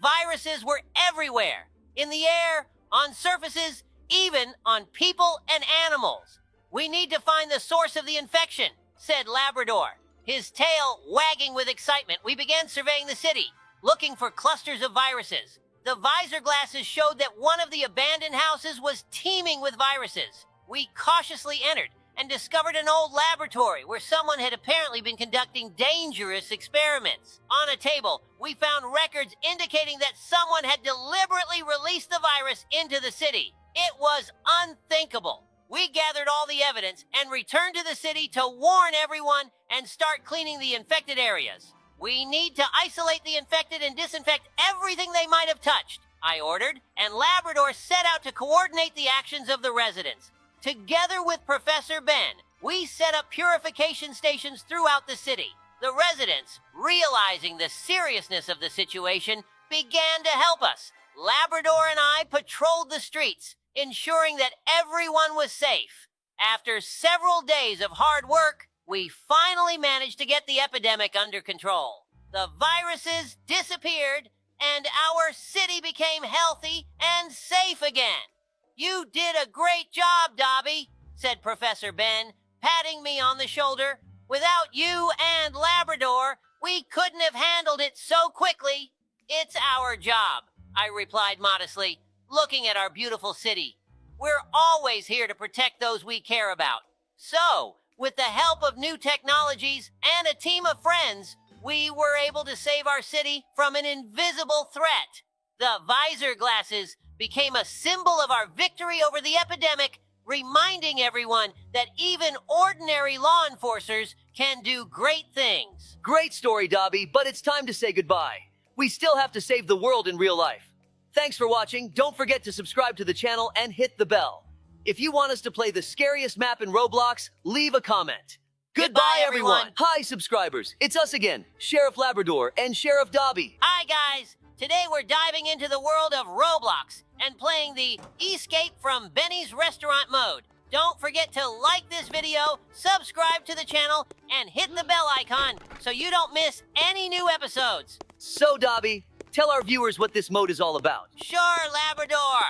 Viruses were everywhere, in the air, on surfaces, even on people and animals. We need to find the source of the infection, said Labrador. His tail wagging with excitement, we began surveying the city, looking for clusters of viruses. The visor glasses showed that one of the abandoned houses was teeming with viruses. We cautiously entered and discovered an old laboratory where someone had apparently been conducting dangerous experiments. On a table, we found records indicating that someone had deliberately released the virus into the city. It was unthinkable. We gathered all the evidence and returned to the city to warn everyone and start cleaning the infected areas. We need to isolate the infected and disinfect everything they might have touched, I ordered, and Labrador set out to coordinate the actions of the residents. Together with Professor Ben, we set up purification stations throughout the city. The residents, realizing the seriousness of the situation, began to help us. Labrador and I patrolled the streets, ensuring that everyone was safe. After several days of hard work, we finally managed to get the epidemic under control. The viruses disappeared, and our city became healthy and safe again. You did a great job, Dobby, said Professor Ben, patting me on the shoulder. Without you and Labrador, We couldn't have handled it so quickly. It's our job, I replied modestly, looking at our beautiful city. We're always here to protect those we care about. So, with the help of new technologies and a team of friends, we were able to save our city from an invisible threat. The visor glasses became a symbol of our victory over the epidemic, reminding everyone that even ordinary law enforcers can do great things. Great story, Dobie, but it's time to say goodbye. We still have to save the world in real life. Thanks for watching. Don't forget to subscribe to the channel and hit the bell. If you want us to play the scariest map in Roblox, leave a comment. Goodbye, everyone. Hi, subscribers. It's us again, Sheriff Labrador and Sheriff Dobie. Hi, guys. Today we're diving into the world of Roblox and playing the Escape from Benny's Restaurant mode. Don't forget to like this video, subscribe to the channel, and hit the bell icon so you don't miss any new episodes. So, Dobie, tell our viewers what this mode is all about. Sure, Labrador.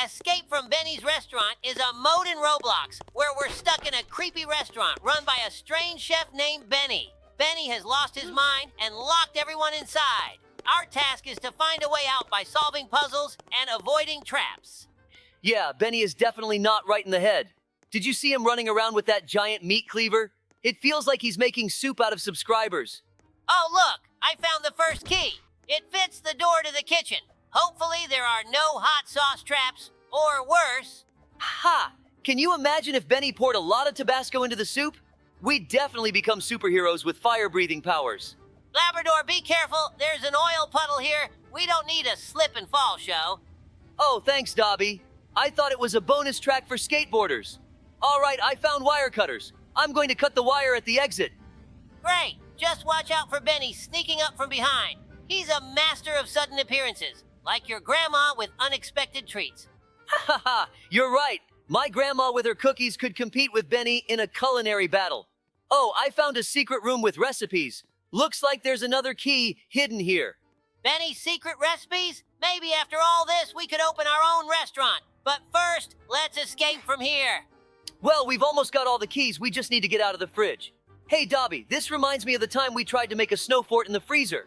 Escape from Benny's Restaurant is a mode in Roblox where we're stuck in a creepy restaurant run by a strange chef named Benny. Benny has lost his mind and locked everyone inside. Our task is to find a way out by solving puzzles and avoiding traps. Yeah, Benny is definitely not right in the head. Did you see him running around with that giant meat cleaver? It feels like he's making soup out of subscribers. Oh, look, I found the first key. It fits the door to the kitchen. Hopefully there are no hot sauce traps, or worse. Ha! Can you imagine if Benny poured a lot of Tabasco into the soup? We'd definitely become superheroes with fire-breathing powers. Labrador, be careful. There's an oil puddle here. We don't need a slip and fall show. Oh, thanks, Dobie. I thought it was a bonus track for skateboarders. All right, I found wire cutters. I'm going to cut the wire at the exit. Great. Just watch out for Benny sneaking up from behind. He's a master of sudden appearances, like your grandma with unexpected treats. Ha ha! You're right. My grandma with her cookies could compete with Benny in a culinary battle. Oh, I found a secret room with recipes. Looks like there's another key hidden here. Benny's secret recipes? Maybe after all this, we could open our own restaurant. But first, let's escape from here. Well, we've almost got all the keys. We just need to get out of the fridge. Hey, Dobie, this reminds me of the time we tried to make a snow fort in the freezer.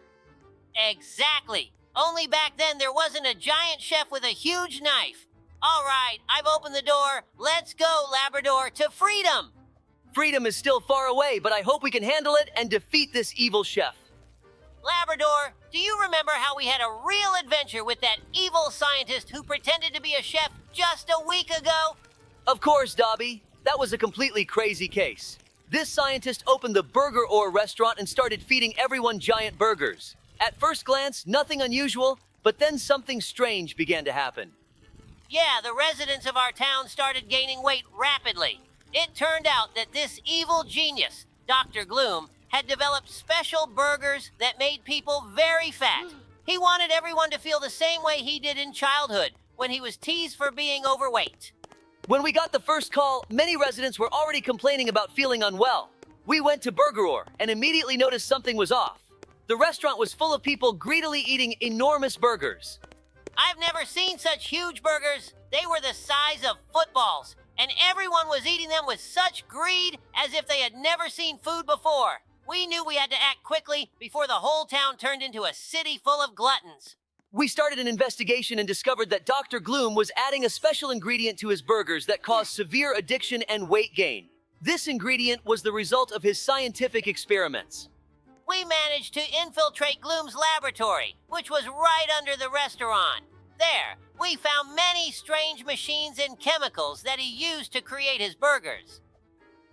Exactly. Only back then there wasn't a giant chef with a huge knife. All right, I've opened the door. Let's go, Labrador, to freedom. Freedom is still far away, but I hope we can handle it and defeat this evil chef. Labrador, do you remember how we had a real adventure with that evil scientist who pretended to be a chef just a week ago? Of course, Dobie. That was a completely crazy case. This scientist opened the Burger Ore restaurant and started feeding everyone giant burgers. At first glance, nothing unusual, but then something strange began to happen. Yeah, the residents of our town started gaining weight rapidly. It turned out that this evil genius, Dr. Gloom, had developed special burgers that made people very fat. He wanted everyone to feel the same way he did in childhood, when he was teased for being overweight. When we got the first call, many residents were already complaining about feeling unwell. We went to Burger Ore and immediately noticed something was off. The restaurant was full of people greedily eating enormous burgers. I've never seen such huge burgers. They were the size of footballs, and everyone was eating them with such greed as if they had never seen food before. We knew we had to act quickly before the whole town turned into a city full of gluttons. We started an investigation and discovered that Dr. Gloom was adding a special ingredient to his burgers that caused severe addiction and weight gain. This ingredient was the result of his scientific experiments. We managed to infiltrate Gloom's laboratory, which was right under the restaurant. There, we found many strange machines and chemicals that he used to create his burgers.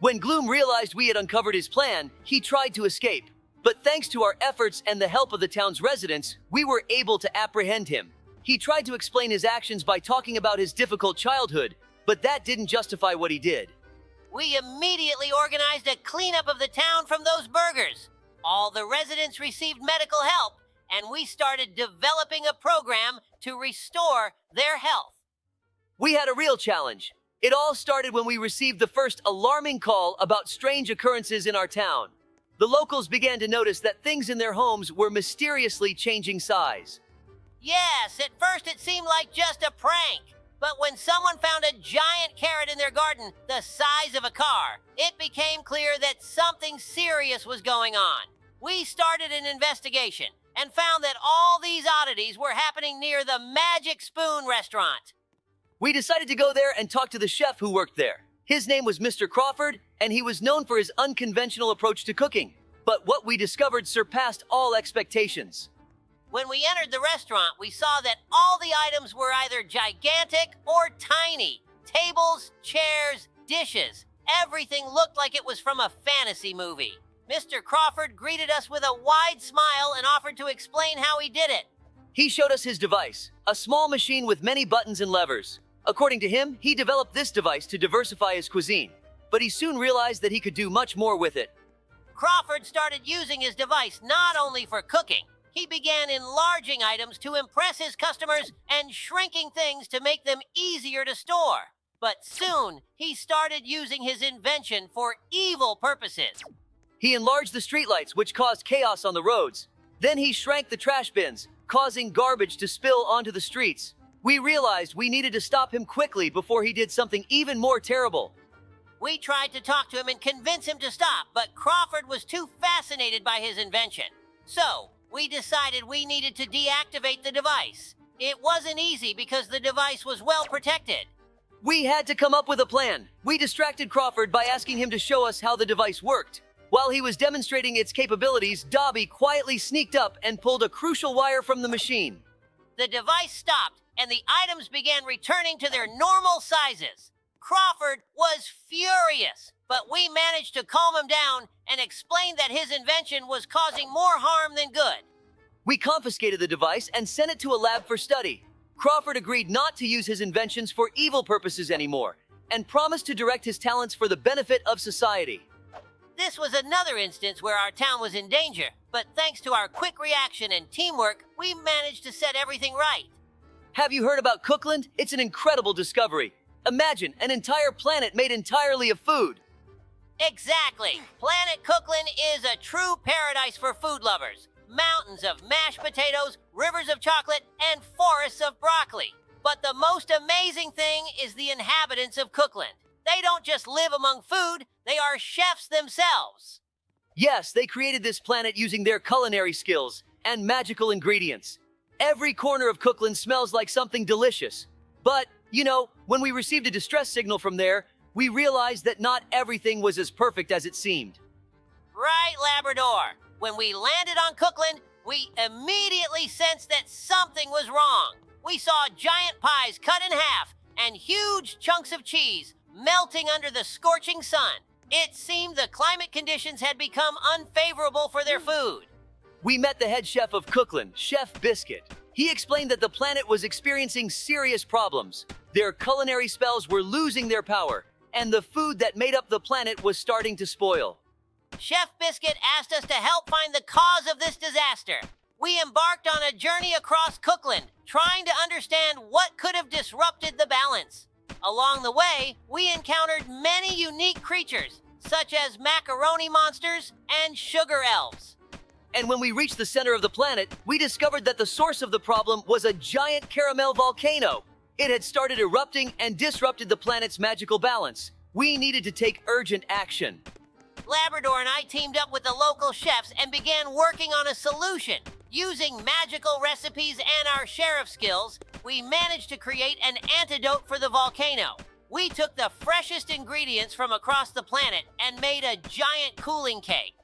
When Gloom realized we had uncovered his plan, he tried to escape. But thanks to our efforts and the help of the town's residents, we were able to apprehend him. He tried to explain his actions by talking about his difficult childhood, but that didn't justify what he did. We immediately organized a cleanup of the town from those burgers. All the residents received medical help, and we started developing a program to restore their health. We had a real challenge. It all started when we received the first alarming call about strange occurrences in our town. The locals began to notice that things in their homes were mysteriously changing size. Yes, at first it seemed like just a prank. But when someone found a giant carrot in their garden the size of a car, it became clear that something serious was going on. We started an investigation and found that all these oddities were happening near the Magic Spoon restaurant. We decided to go there and talk to the chef who worked there. His name was Mr. Crawford, and he was known for his unconventional approach to cooking. But what we discovered surpassed all expectations. When we entered the restaurant, we saw that all the items were either gigantic or tiny. Tables, chairs, dishes. Everything looked like it was from a fantasy movie. Mr. Crawford greeted us with a wide smile and offered to explain how he did it. He showed us his device, a small machine with many buttons and levers. According to him, he developed this device to diversify his cuisine, but he soon realized that he could do much more with it. Crawford started using his device not only for cooking. He began enlarging items to impress his customers and shrinking things to make them easier to store. But soon, he started using his invention for evil purposes. He enlarged the streetlights, which caused chaos on the roads. Then he shrank the trash bins, causing garbage to spill onto the streets. We realized we needed to stop him quickly before he did something even more terrible. We tried to talk to him and convince him to stop, but Crawford was too fascinated by his invention. So, we decided we needed to deactivate the device. It wasn't easy because the device was well protected. We had to come up with a plan. We distracted Crawford by asking him to show us how the device worked. While he was demonstrating its capabilities, Dobie quietly sneaked up and pulled a crucial wire from the machine. The device stopped, and the items began returning to their normal sizes. Crawford was furious, but we managed to calm him down and explain that his invention was causing more harm than good. We confiscated the device and sent it to a lab for study. Crawford agreed not to use his inventions for evil purposes anymore, and promised to direct his talents for the benefit of society. This was another instance where our town was in danger, but thanks to our quick reaction and teamwork, we managed to set everything right. Have you heard about Cookland? It's an incredible discovery. Imagine an entire planet made entirely of food. Exactly. Planet Cookland is a true paradise for food lovers. Mountains of mashed potatoes, rivers of chocolate, and forests of broccoli. But the most amazing thing is the inhabitants of Cookland. They don't just live among food, they are chefs themselves. Yes, they created this planet using their culinary skills and magical ingredients. Every corner of Cookland smells like something delicious. But, when we received a distress signal from there, we realized that not everything was as perfect as it seemed. Right, Labrador. When we landed on Cookland, we immediately sensed that something was wrong. We saw giant pies cut in half and huge chunks of cheese melting under the scorching sun. It seemed the climate conditions had become unfavorable for their food. We met the head chef of Cookland, Chef Biscuit. He explained that the planet was experiencing serious problems. Their culinary spells were losing their power, and the food that made up the planet was starting to spoil. Chef Biscuit asked us to help find the cause of this disaster. We embarked on a journey across Cookland, trying to understand what could have disrupted the balance. Along the way, we encountered many unique creatures, such as macaroni monsters and sugar elves. And when we reached the center of the planet, we discovered that the source of the problem was a giant caramel volcano. It had started erupting and disrupted the planet's magical balance. We needed to take urgent action. Labrador and I teamed up with the local chefs and began working on a solution. Using magical recipes and our sheriff skills, we managed to create an antidote for the volcano. We took the freshest ingredients from across the planet and made a giant cooling cake.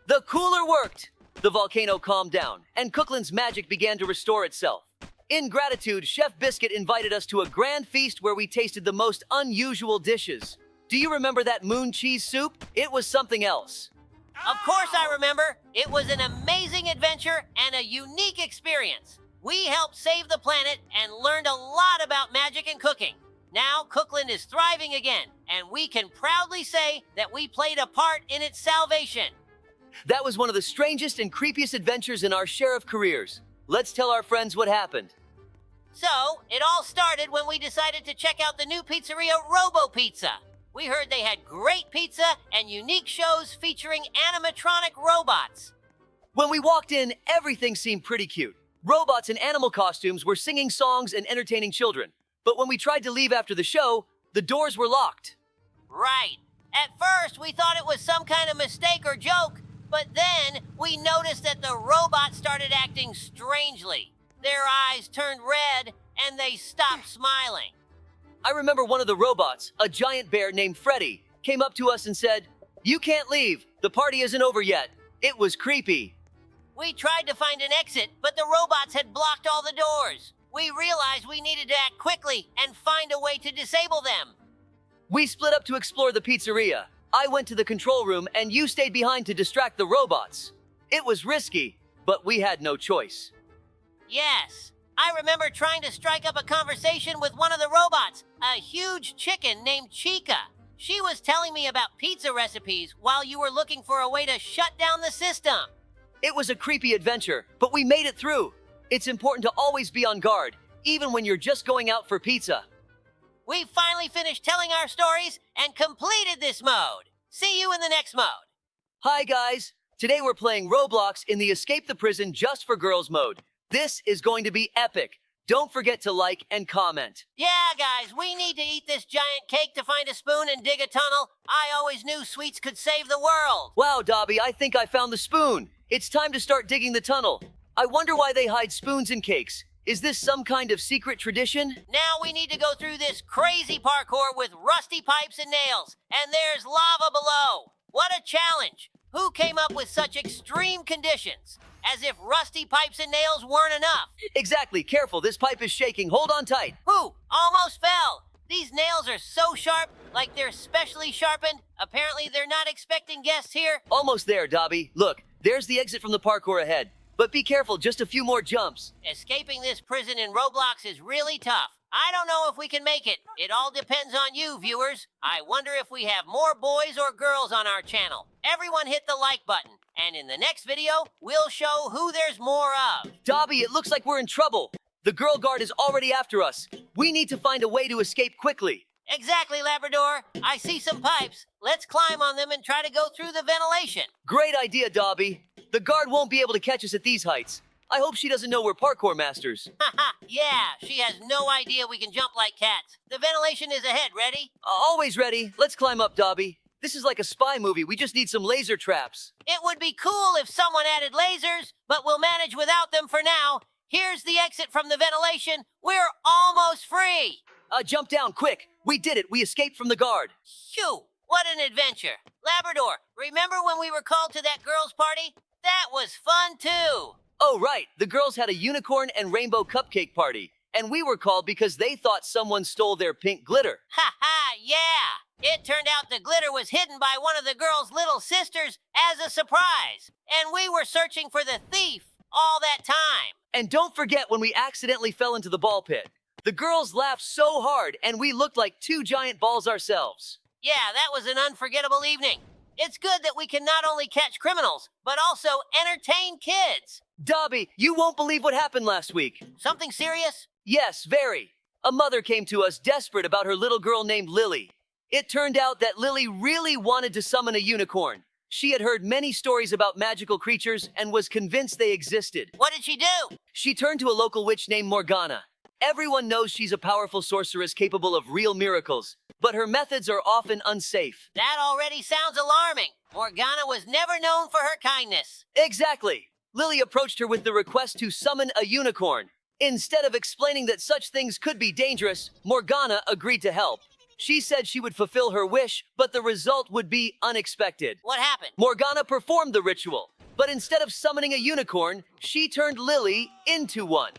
The cooler worked! The volcano calmed down, and Cookland's magic began to restore itself. In gratitude, Chef Biscuit invited us to a grand feast where we tasted the most unusual dishes. Do you remember that moon cheese soup? It was something else. Of course I remember. It was an amazing adventure and a unique experience. We helped save the planet and learned a lot about magic and cooking. Now Cookland is thriving again, and we can proudly say that we played a part in its salvation. That was one of the strangest and creepiest adventures in our sheriff careers. Let's tell our friends what happened. So, it all started when we decided to check out the new pizzeria Robo Pizza. We heard they had great pizza and unique shows featuring animatronic robots. When we walked in, everything seemed pretty cute. Robots in animal costumes were singing songs and entertaining children. But when we tried to leave after the show, the doors were locked. Right. At first, we thought it was some kind of mistake or joke, But then we noticed that the robot started acting strangely. Their eyes turned red and they stopped smiling. I remember one of the robots, a giant bear named Freddy, came up to us and said, "You can't leave. The party isn't over yet." It was creepy. We tried to find an exit, but the robots had blocked all the doors. We realized we needed to act quickly and find a way to disable them. We split up to explore the pizzeria. I went to the control room and you stayed behind to distract the robots. It was risky, but we had no choice. Yes, I remember trying to strike up a conversation with one of the robots, a huge chicken named Chica. She was telling me about pizza recipes while you were looking for a way to shut down the system. It was a creepy adventure, but we made it through. It's important to always be on guard, even when you're just going out for pizza. We finally finished telling our stories and completed this mode. See you in the next mode. Hi guys! Today we're playing Roblox in the Escape the Prison Just for Girls mode. This is going to be epic. Don't forget to like and comment. Yeah, guys, we need to eat this giant cake to find a spoon and dig a tunnel. I always knew sweets could save the world. Wow, Dobie, I think I found the spoon. It's time to start digging the tunnel. I wonder why they hide spoons in cakes. Is this some kind of secret tradition? Now we need to go through this crazy parkour with rusty pipes and nails. And there's lava below. What a challenge. Who came up with such extreme conditions? As if rusty pipes and nails weren't enough. Exactly. Careful, this pipe is shaking. Hold on tight. Whew, almost fell. These nails are so sharp, like they're specially sharpened. Apparently they're not expecting guests here. Almost there, Dobie. Look, there's the exit from the parkour ahead. But be careful, just a few more jumps. Escaping this prison in Roblox is really tough. I don't know if we can make it. It all depends on you, viewers. I wonder if we have more boys or girls on our channel. Everyone hit the like button. And in the next video, we'll show who there's more of. Dobie, it looks like we're in trouble. The girl guard is already after us. We need to find a way to escape quickly. Exactly, Labrador. I see some pipes. Let's climb on them and try to go through the ventilation. Great idea, Dobie. The guard won't be able to catch us at these heights. I hope she doesn't know we're parkour masters. Haha, yeah, she has no idea we can jump like cats. The ventilation is ahead. Ready? Always ready. Let's climb up, Dobie. This is like a spy movie. We just need some laser traps. It would be cool if someone added lasers, but we'll manage without them for now. Here's the exit from the ventilation. We're almost free. Jump down, quick. We did it. We escaped from the guard. Phew, what an adventure. Labrador, remember when we were called to that girls' party? That was fun, too. Oh, right. The girls had a unicorn and rainbow cupcake party. And we were called because they thought someone stole their pink glitter. Ha ha, yeah. It turned out the glitter was hidden by one of the girls' little sisters as a surprise. And we were searching for the thief all that time. And don't forget when we accidentally fell into the ball pit. The girls laughed so hard and we looked like two giant balls ourselves. Yeah, that was an unforgettable evening. It's good that we can not only catch criminals, but also entertain kids. Dobie, you won't believe what happened last week. Something serious? Yes, very. A mother came to us desperate about her little girl named Lily. It turned out that Lily really wanted to summon a unicorn. She had heard many stories about magical creatures and was convinced they existed. What did she do? She turned to a local witch named Morgana. Everyone knows she's a powerful sorceress capable of real miracles, but her methods are often unsafe. That already sounds alarming. Morgana was never known for her kindness. Exactly. Lily approached her with the request to summon a unicorn. Instead of explaining that such things could be dangerous, Morgana agreed to help. She said she would fulfill her wish, but the result would be unexpected. What happened? Morgana performed the ritual, but instead of summoning a unicorn, she turned Lily into one.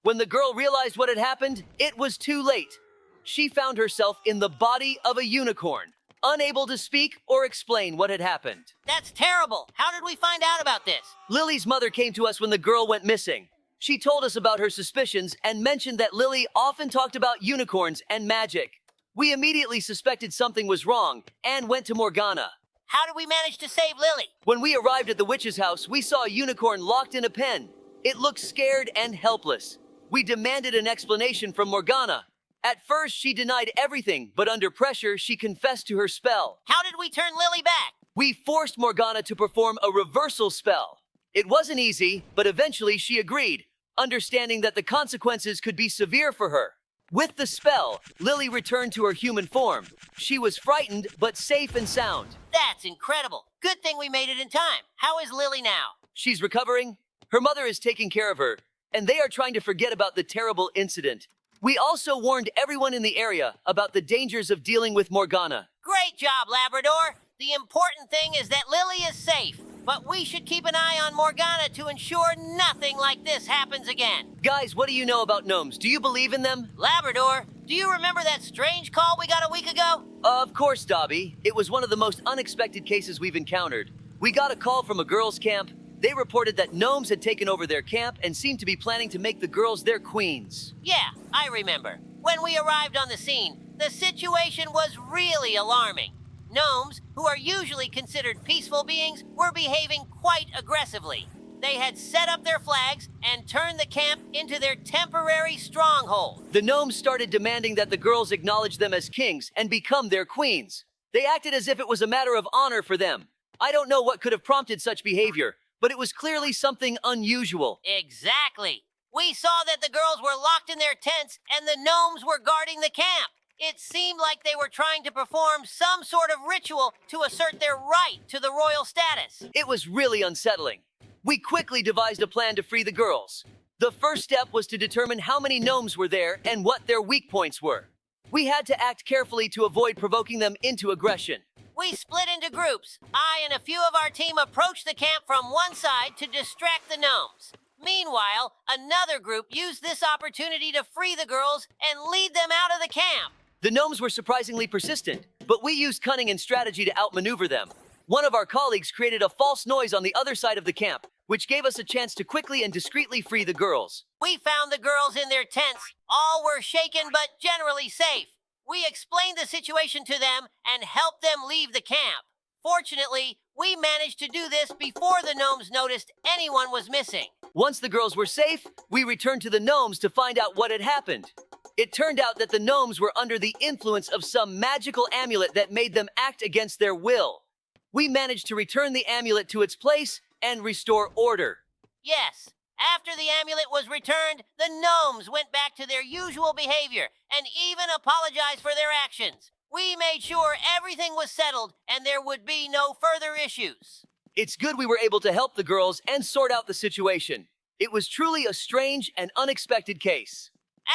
When the girl realized what had happened, it was too late. She found herself in the body of a unicorn, unable to speak or explain what had happened. That's terrible. How did we find out about this? Lily's mother came to us when the girl went missing. She told us about her suspicions and mentioned that Lily often talked about unicorns and magic. We immediately suspected something was wrong and went to Morgana. How did we manage to save Lily? When we arrived at the witch's house, we saw a unicorn locked in a pen. It looked scared and helpless. We demanded an explanation from Morgana. At first, she denied everything, but under pressure, she confessed to her spell. How did we turn Lily back? We forced Morgana to perform a reversal spell. It wasn't easy, but eventually she agreed, understanding that the consequences could be severe for her. With the spell, Lily returned to her human form. She was frightened, but safe and sound. That's incredible. Good thing we made it in time. How is Lily now? She's recovering. Her mother is taking care of her, and they are trying to forget about the terrible incident. We also warned everyone in the area about the dangers of dealing with Morgana. Great job, Labrador. The important thing is that Lily is safe, but we should keep an eye on Morgana to ensure nothing like this happens again. Guys, what do you know about gnomes? Do you believe in them? Labrador, do you remember that strange call we got a week ago? Of course, Dobie. It was one of the most unexpected cases we've encountered. We got a call from a girls' camp. They reported that gnomes had taken over their camp and seemed to be planning to make the girls their queens. Yeah, I remember. When we arrived on the scene, the situation was really alarming. Gnomes, who are usually considered peaceful beings, were behaving quite aggressively. They had set up their flags and turned the camp into their temporary stronghold. The gnomes started demanding that the girls acknowledge them as kings and become their queens. They acted as if it was a matter of honor for them. I don't know what could have prompted such behavior, but it was clearly something unusual. Exactly. We saw that the girls were locked in their tents and the gnomes were guarding the camp. It seemed like they were trying to perform some sort of ritual to assert their right to the royal status. It was really unsettling. We quickly devised a plan to free the girls. The first step was to determine how many gnomes were there and what their weak points were. We had to act carefully to avoid provoking them into aggression. We split into groups. I and a few of our team approached the camp from one side to distract the gnomes. Meanwhile, another group used this opportunity to free the girls and lead them out of the camp. The gnomes were surprisingly persistent, but we used cunning and strategy to outmaneuver them. One of our colleagues created a false noise on the other side of the camp, which gave us a chance to quickly and discreetly free the girls. We found the girls in their tents. All were shaken but generally safe. We explained the situation to them and helped them leave the camp. Fortunately, we managed to do this before the gnomes noticed anyone was missing. Once the girls were safe, we returned to the gnomes to find out what had happened. It turned out that the gnomes were under the influence of some magical amulet that made them act against their will. We managed to return the amulet to its place and restore order. Yes, after the amulet was returned, the gnomes went back to their usual behavior and even apologized for their actions. We made sure everything was settled and there would be no further issues. It's good we were able to help the girls and sort out the situation. It was truly a strange and unexpected case.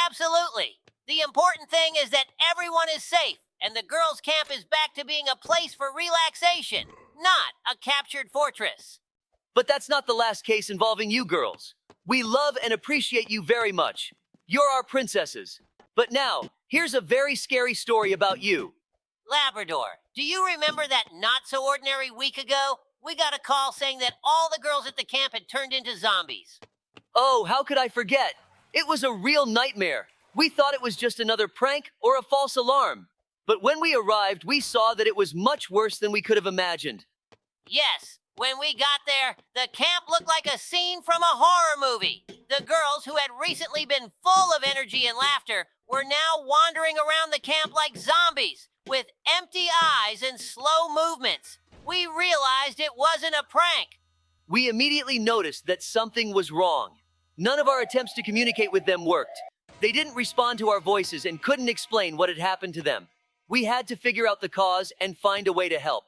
Absolutely. The important thing is that everyone is safe and the girls' camp is back to being a place for relaxation, not a captured fortress. But that's not the last case involving you girls. We love and appreciate you very much. You're our princesses. But now, here's a very scary story about you. Labrador, do you remember that not-so-ordinary week ago? We got a call saying that all the girls at the camp had turned into zombies. Oh, how could I forget? It was a real nightmare. We thought it was just another prank or a false alarm. But when we arrived, we saw that it was much worse than we could have imagined. Yes, when we got there, the camp looked like a scene from a horror movie. The girls, who had recently been full of energy and laughter, were now wandering around the camp like zombies, with empty eyes and slow movements. We realized it wasn't a prank. We immediately noticed that something was wrong. None of our attempts to communicate with them worked. They didn't respond to our voices and couldn't explain what had happened to them. We had to figure out the cause and find a way to help.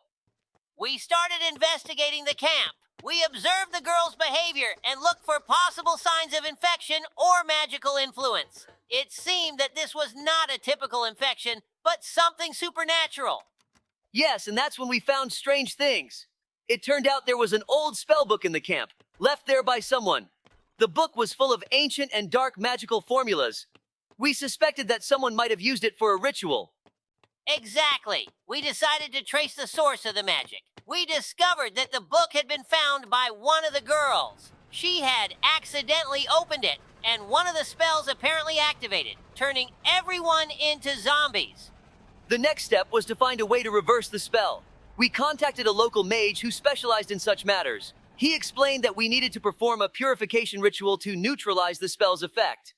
We started investigating the camp. We observed the girls' behavior and looked for possible signs of infection or magical influence. It seemed that this was not a typical infection, but something supernatural. Yes, and that's when we found strange things. It turned out there was an old spell book in the camp, left there by someone. The book was full of ancient and dark magical formulas. We suspected that someone might have used it for a ritual. Exactly. We decided to trace the source of the magic. We discovered that the book had been found by one of the girls. She had accidentally opened it, and one of the spells apparently activated, turning everyone into zombies. The next step was to find a way to reverse the spell. We contacted a local mage who specialized in such matters. He explained that we needed to perform a purification ritual to neutralize the spell's effect.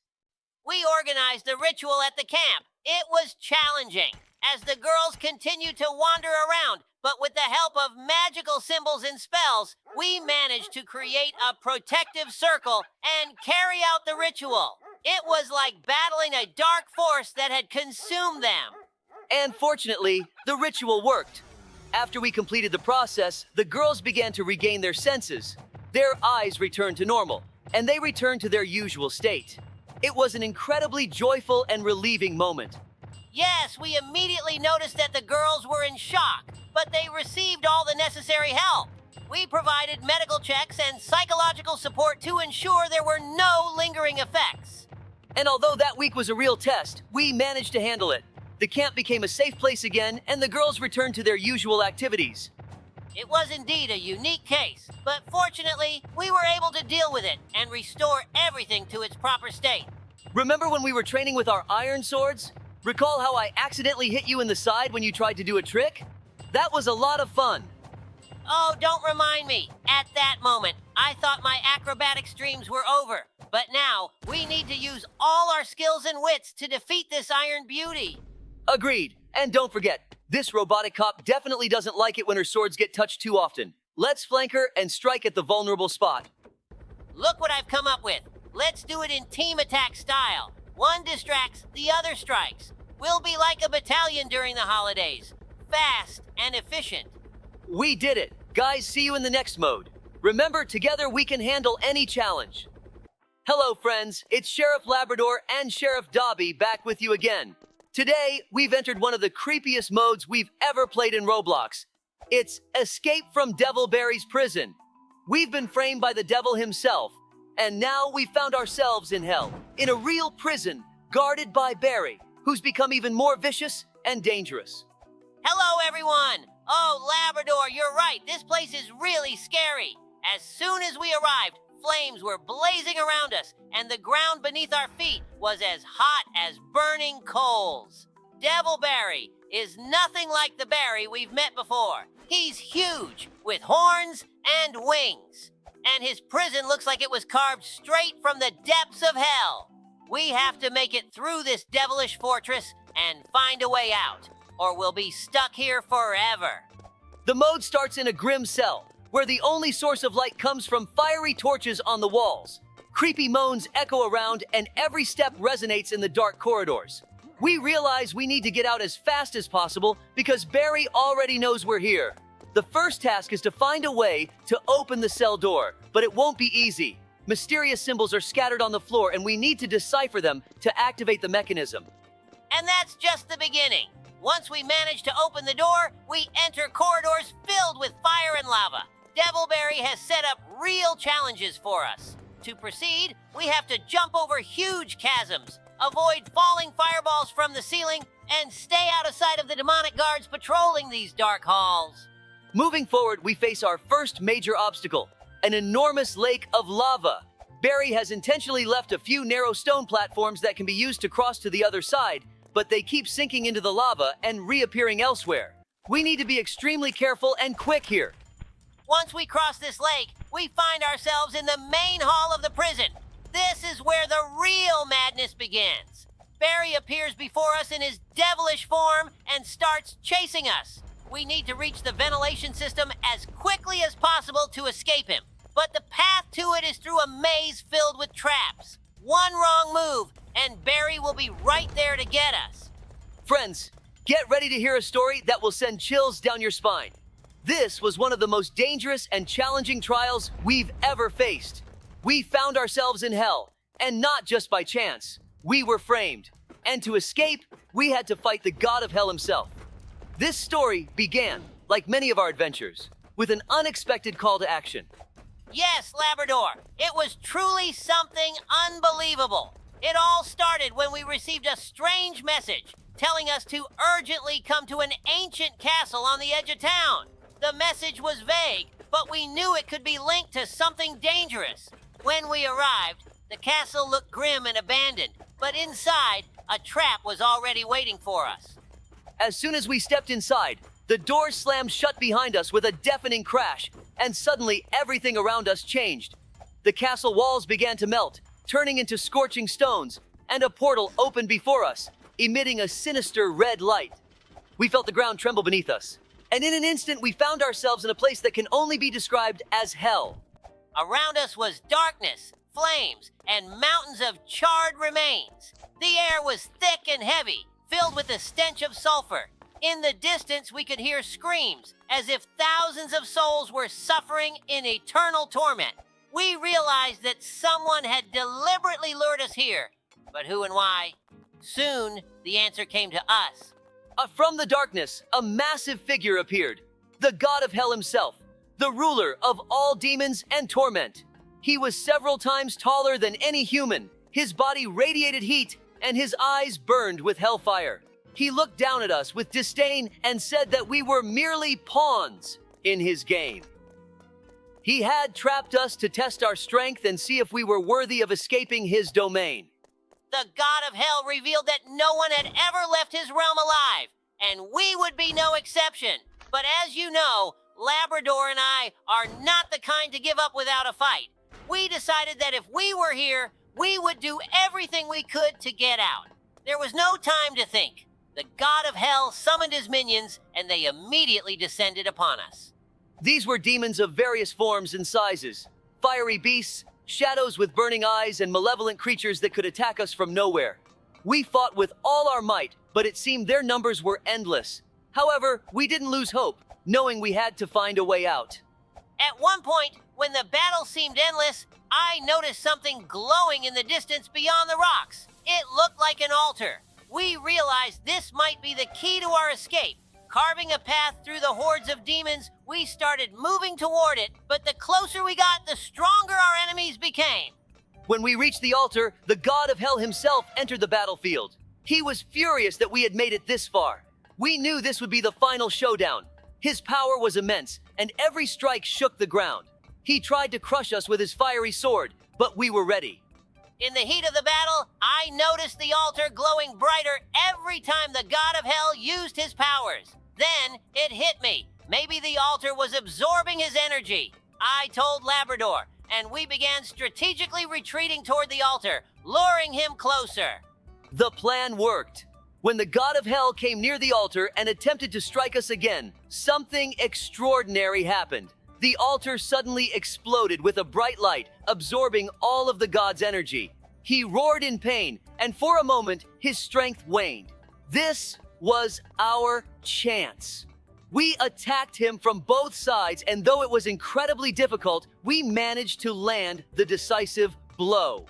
We organized the ritual at the camp. It was challenging, as the girls continued to wander around, but with the help of magical symbols and spells, we managed to create a protective circle and carry out the ritual. It was like battling a dark force that had consumed them. And fortunately, the ritual worked. After we completed the process, the girls began to regain their senses. Their eyes returned to normal, and they returned to their usual state. It was an incredibly joyful and relieving moment. Yes, we immediately noticed that the girls were in shock, but they received all the necessary help. We provided medical checks and psychological support to ensure there were no lingering effects. And although that week was a real test, we managed to handle it. The camp became a safe place again, and the girls returned to their usual activities. It was indeed a unique case, but fortunately, we were able to deal with it and restore everything to its proper state. Remember when we were training with our iron swords? Recall how I accidentally hit you in the side when you tried to do a trick? That was a lot of fun. Oh, don't remind me. At that moment, I thought my acrobatics dreams were over. But now, we need to use all our skills and wits to defeat this Iron Beauty. Agreed. And don't forget, this robotic cop definitely doesn't like it when her swords get touched too often. Let's flank her and strike at the vulnerable spot. Look what I've come up with. Let's do it in team attack style. One distracts, the other strikes. We'll be like a battalion during the holidays. Fast and efficient. We did it. Guys, see you in the next mode. Remember, together we can handle any challenge. Hello, friends. It's Sheriff Labrador and Sheriff Dobie back with you again. Today, we've entered one of the creepiest modes we've ever played in Roblox. It's Escape from Devilberry's prison. We've been framed by the devil himself, and now we found ourselves in hell, in a real prison, guarded by Barry, who's become even more vicious and dangerous. Hello, everyone. Oh, Labrador, you're right. This place is really scary. As soon as we arrived, flames were blazing around us, and the ground beneath our feet was as hot as burning coals. Devilberry is nothing like the Barry we've met before. He's huge, with horns and wings. And his prison looks like it was carved straight from the depths of hell. We have to make it through this devilish fortress and find a way out, or we'll be stuck here forever. The mode starts in a grim cell, where the only source of light comes from fiery torches on the walls. Creepy moans echo around, and every step resonates in the dark corridors. We realize we need to get out as fast as possible because Barry already knows we're here. The first task is to find a way to open the cell door, but it won't be easy. Mysterious symbols are scattered on the floor, and we need to decipher them to activate the mechanism. And that's just the beginning. Once we manage to open the door, we enter corridors filled with fire and lava. Devilberry has set up real challenges for us. To proceed, we have to jump over huge chasms, avoid falling fireballs from the ceiling, and stay out of sight of the demonic guards patrolling these dark halls. Moving forward, we face our first major obstacle, an enormous lake of lava. Barry has intentionally left a few narrow stone platforms that can be used to cross to the other side, but they keep sinking into the lava and reappearing elsewhere. We need to be extremely careful and quick here. Once we cross this lake, we find ourselves in the main hall of the prison. This is where the real madness begins. Barry appears before us in his devilish form and starts chasing us. We need to reach the ventilation system as quickly as possible to escape him. But the path to it is through a maze filled with traps. One wrong move, and Barry will be right there to get us. Friends, get ready to hear a story that will send chills down your spine. This was one of the most dangerous and challenging trials we've ever faced. We found ourselves in hell, and not just by chance. We were framed. And to escape, we had to fight the god of hell himself. This story began, like many of our adventures, with an unexpected call to action. Yes, Labrador, it was truly something unbelievable. It all started when we received a strange message telling us to urgently come to an ancient castle on the edge of town. The message was vague, but we knew it could be linked to something dangerous. When we arrived, the castle looked grim and abandoned, but inside, a trap was already waiting for us. As soon as we stepped inside, the doors slammed shut behind us with a deafening crash, and suddenly everything around us changed. The castle walls began to melt, turning into scorching stones, and a portal opened before us, emitting a sinister red light. We felt the ground tremble beneath us, and in an instant we found ourselves in a place that can only be described as hell. Around us was darkness, flames, and mountains of charred remains. The air was thick and heavy, filled with the stench of sulfur. In the distance, we could hear screams, as if thousands of souls were suffering in eternal torment. We realized that someone had deliberately lured us here. But who and why? Soon, the answer came to us. From the darkness, a massive figure appeared. The god of hell himself, the ruler of all demons and torment. He was several times taller than any human. His body radiated heat, and his eyes burned with hellfire. He looked down at us with disdain and said that we were merely pawns in his game. He had trapped us to test our strength and see if we were worthy of escaping his domain. The god of hell revealed that no one had ever left his realm alive, and we would be no exception. But as you know, Labrador and I are not the kind to give up without a fight. We decided that if we were here, we would do everything we could to get out. There was no time to think. The god of hell summoned his minions, and they immediately descended upon us. These were demons of various forms and sizes, fiery beasts, shadows with burning eyes, and malevolent creatures that could attack us from nowhere. We fought with all our might, but it seemed their numbers were endless. However, we didn't lose hope, knowing we had to find a way out. At one point, when the battle seemed endless, I noticed something glowing in the distance beyond the rocks. It looked like an altar. We realized this might be the key to our escape. Carving a path through the hordes of demons, we started moving toward it, but the closer we got, the stronger our enemies became. When we reached the altar, the god of hell himself entered the battlefield. He was furious that we had made it this far. We knew this would be the final showdown. His power was immense, and every strike shook the ground. He tried to crush us with his fiery sword, but we were ready. In the heat of the battle, I noticed the altar glowing brighter every time the god of hell used his powers. Then it hit me. Maybe the altar was absorbing his energy. I told Labrador, and we began strategically retreating toward the altar, luring him closer. The plan worked. When the god of hell came near the altar and attempted to strike us again, something extraordinary happened. The altar suddenly exploded with a bright light, absorbing all of the god's energy. He roared in pain, and for a moment, his strength waned. This was our chance. We attacked him from both sides, and though it was incredibly difficult, we managed to land the decisive blow.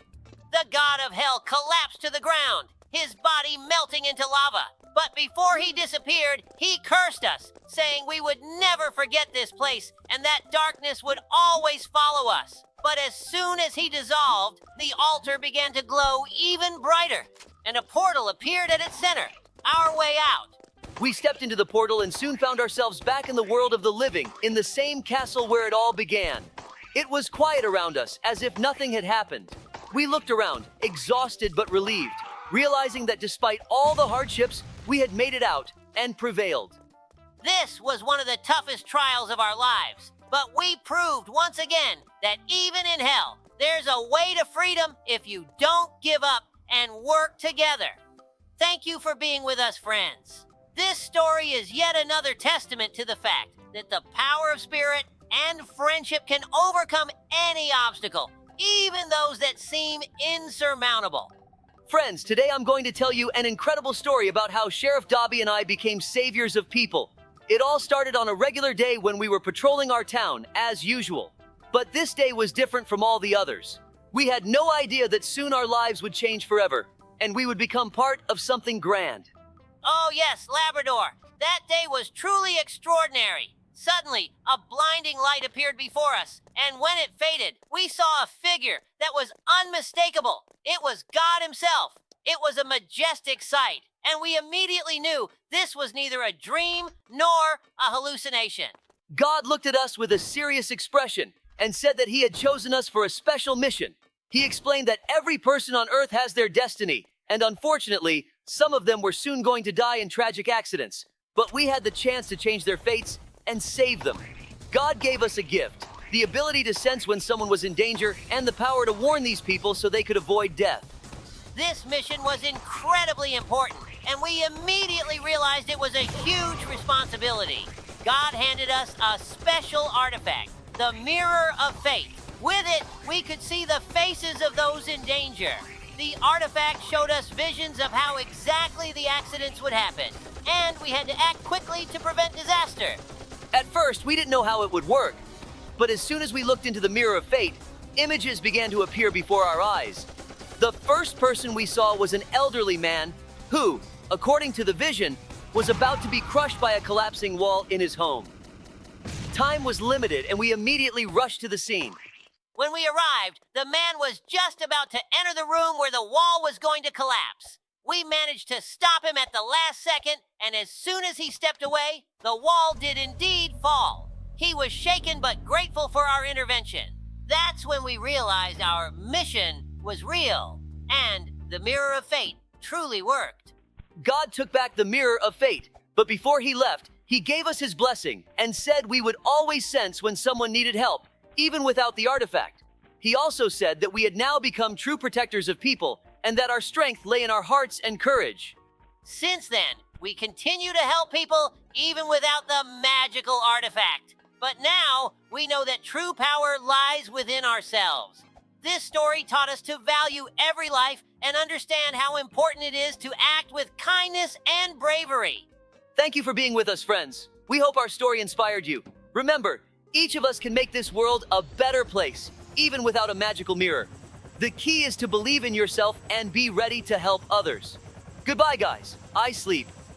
The god of hell collapsed to the ground, his body melting into lava. But before he disappeared, he cursed us, saying we would never forget this place and that darkness would always follow us. But as soon as he dissolved, the altar began to glow even brighter, and a portal appeared at its center, our way out. We stepped into the portal and soon found ourselves back in the world of the living, in the same castle where it all began. It was quiet around us, as if nothing had happened. We looked around, exhausted but relieved, realizing that despite all the hardships, we had made it out and prevailed. This was one of the toughest trials of our lives, but we proved once again that even in hell, there's a way to freedom if you don't give up and work together. Thank you for being with us, friends. This story is yet another testament to the fact that the power of spirit and friendship can overcome any obstacle, even those that seem insurmountable. Friends, today I'm going to tell you an incredible story about how Sheriff Dobie and I became saviors of people. It all started on a regular day when we were patrolling our town, as usual. But this day was different from all the others. We had no idea that soon our lives would change forever, and we would become part of something grand. Oh yes, Labrador. That day was truly extraordinary. Suddenly, a blinding light appeared before us, and when it faded, we saw a figure that was unmistakable. It was God himself. It was a majestic sight, and we immediately knew this was neither a dream nor a hallucination. God looked at us with a serious expression and said that he had chosen us for a special mission. He explained that every person on earth has their destiny, and unfortunately, some of them were soon going to die in tragic accidents. But we had the chance to change their fates and save them. God gave us a gift, the ability to sense when someone was in danger and the power to warn these people so they could avoid death. This mission was incredibly important, and we immediately realized it was a huge responsibility. God handed us a special artifact, the Mirror of Fate. With it, we could see the faces of those in danger. The artifact showed us visions of how exactly the accidents would happen, and we had to act quickly to prevent disaster. At first, we didn't know how it would work, but as soon as we looked into the mirror of fate, images began to appear before our eyes. The first person we saw was an elderly man who, according to the vision, was about to be crushed by a collapsing wall in his home. Time was limited, and we immediately rushed to the scene. When we arrived, the man was just about to enter the room where the wall was going to collapse. We managed to stop him at the last second, and as soon as he stepped away, the wall did indeed fall. He was shaken but grateful for our intervention. That's when we realized our mission was real, and the mirror of fate truly worked. God took back the mirror of fate, but before he left, he gave us his blessing and said we would always sense when someone needed help, even without the artifact. He also said that we had now become true protectors of people and that our strength lay in our hearts and courage. Since then, we continue to help people even without the magical artifact. But now, we know that true power lies within ourselves. This story taught us to value every life and understand how important it is to act with kindness and bravery. Thank you for being with us, friends. We hope our story inspired you. Remember, each of us can make this world a better place, even without a magical mirror. The key is to believe in yourself and be ready to help others. Goodbye, guys. I sleep.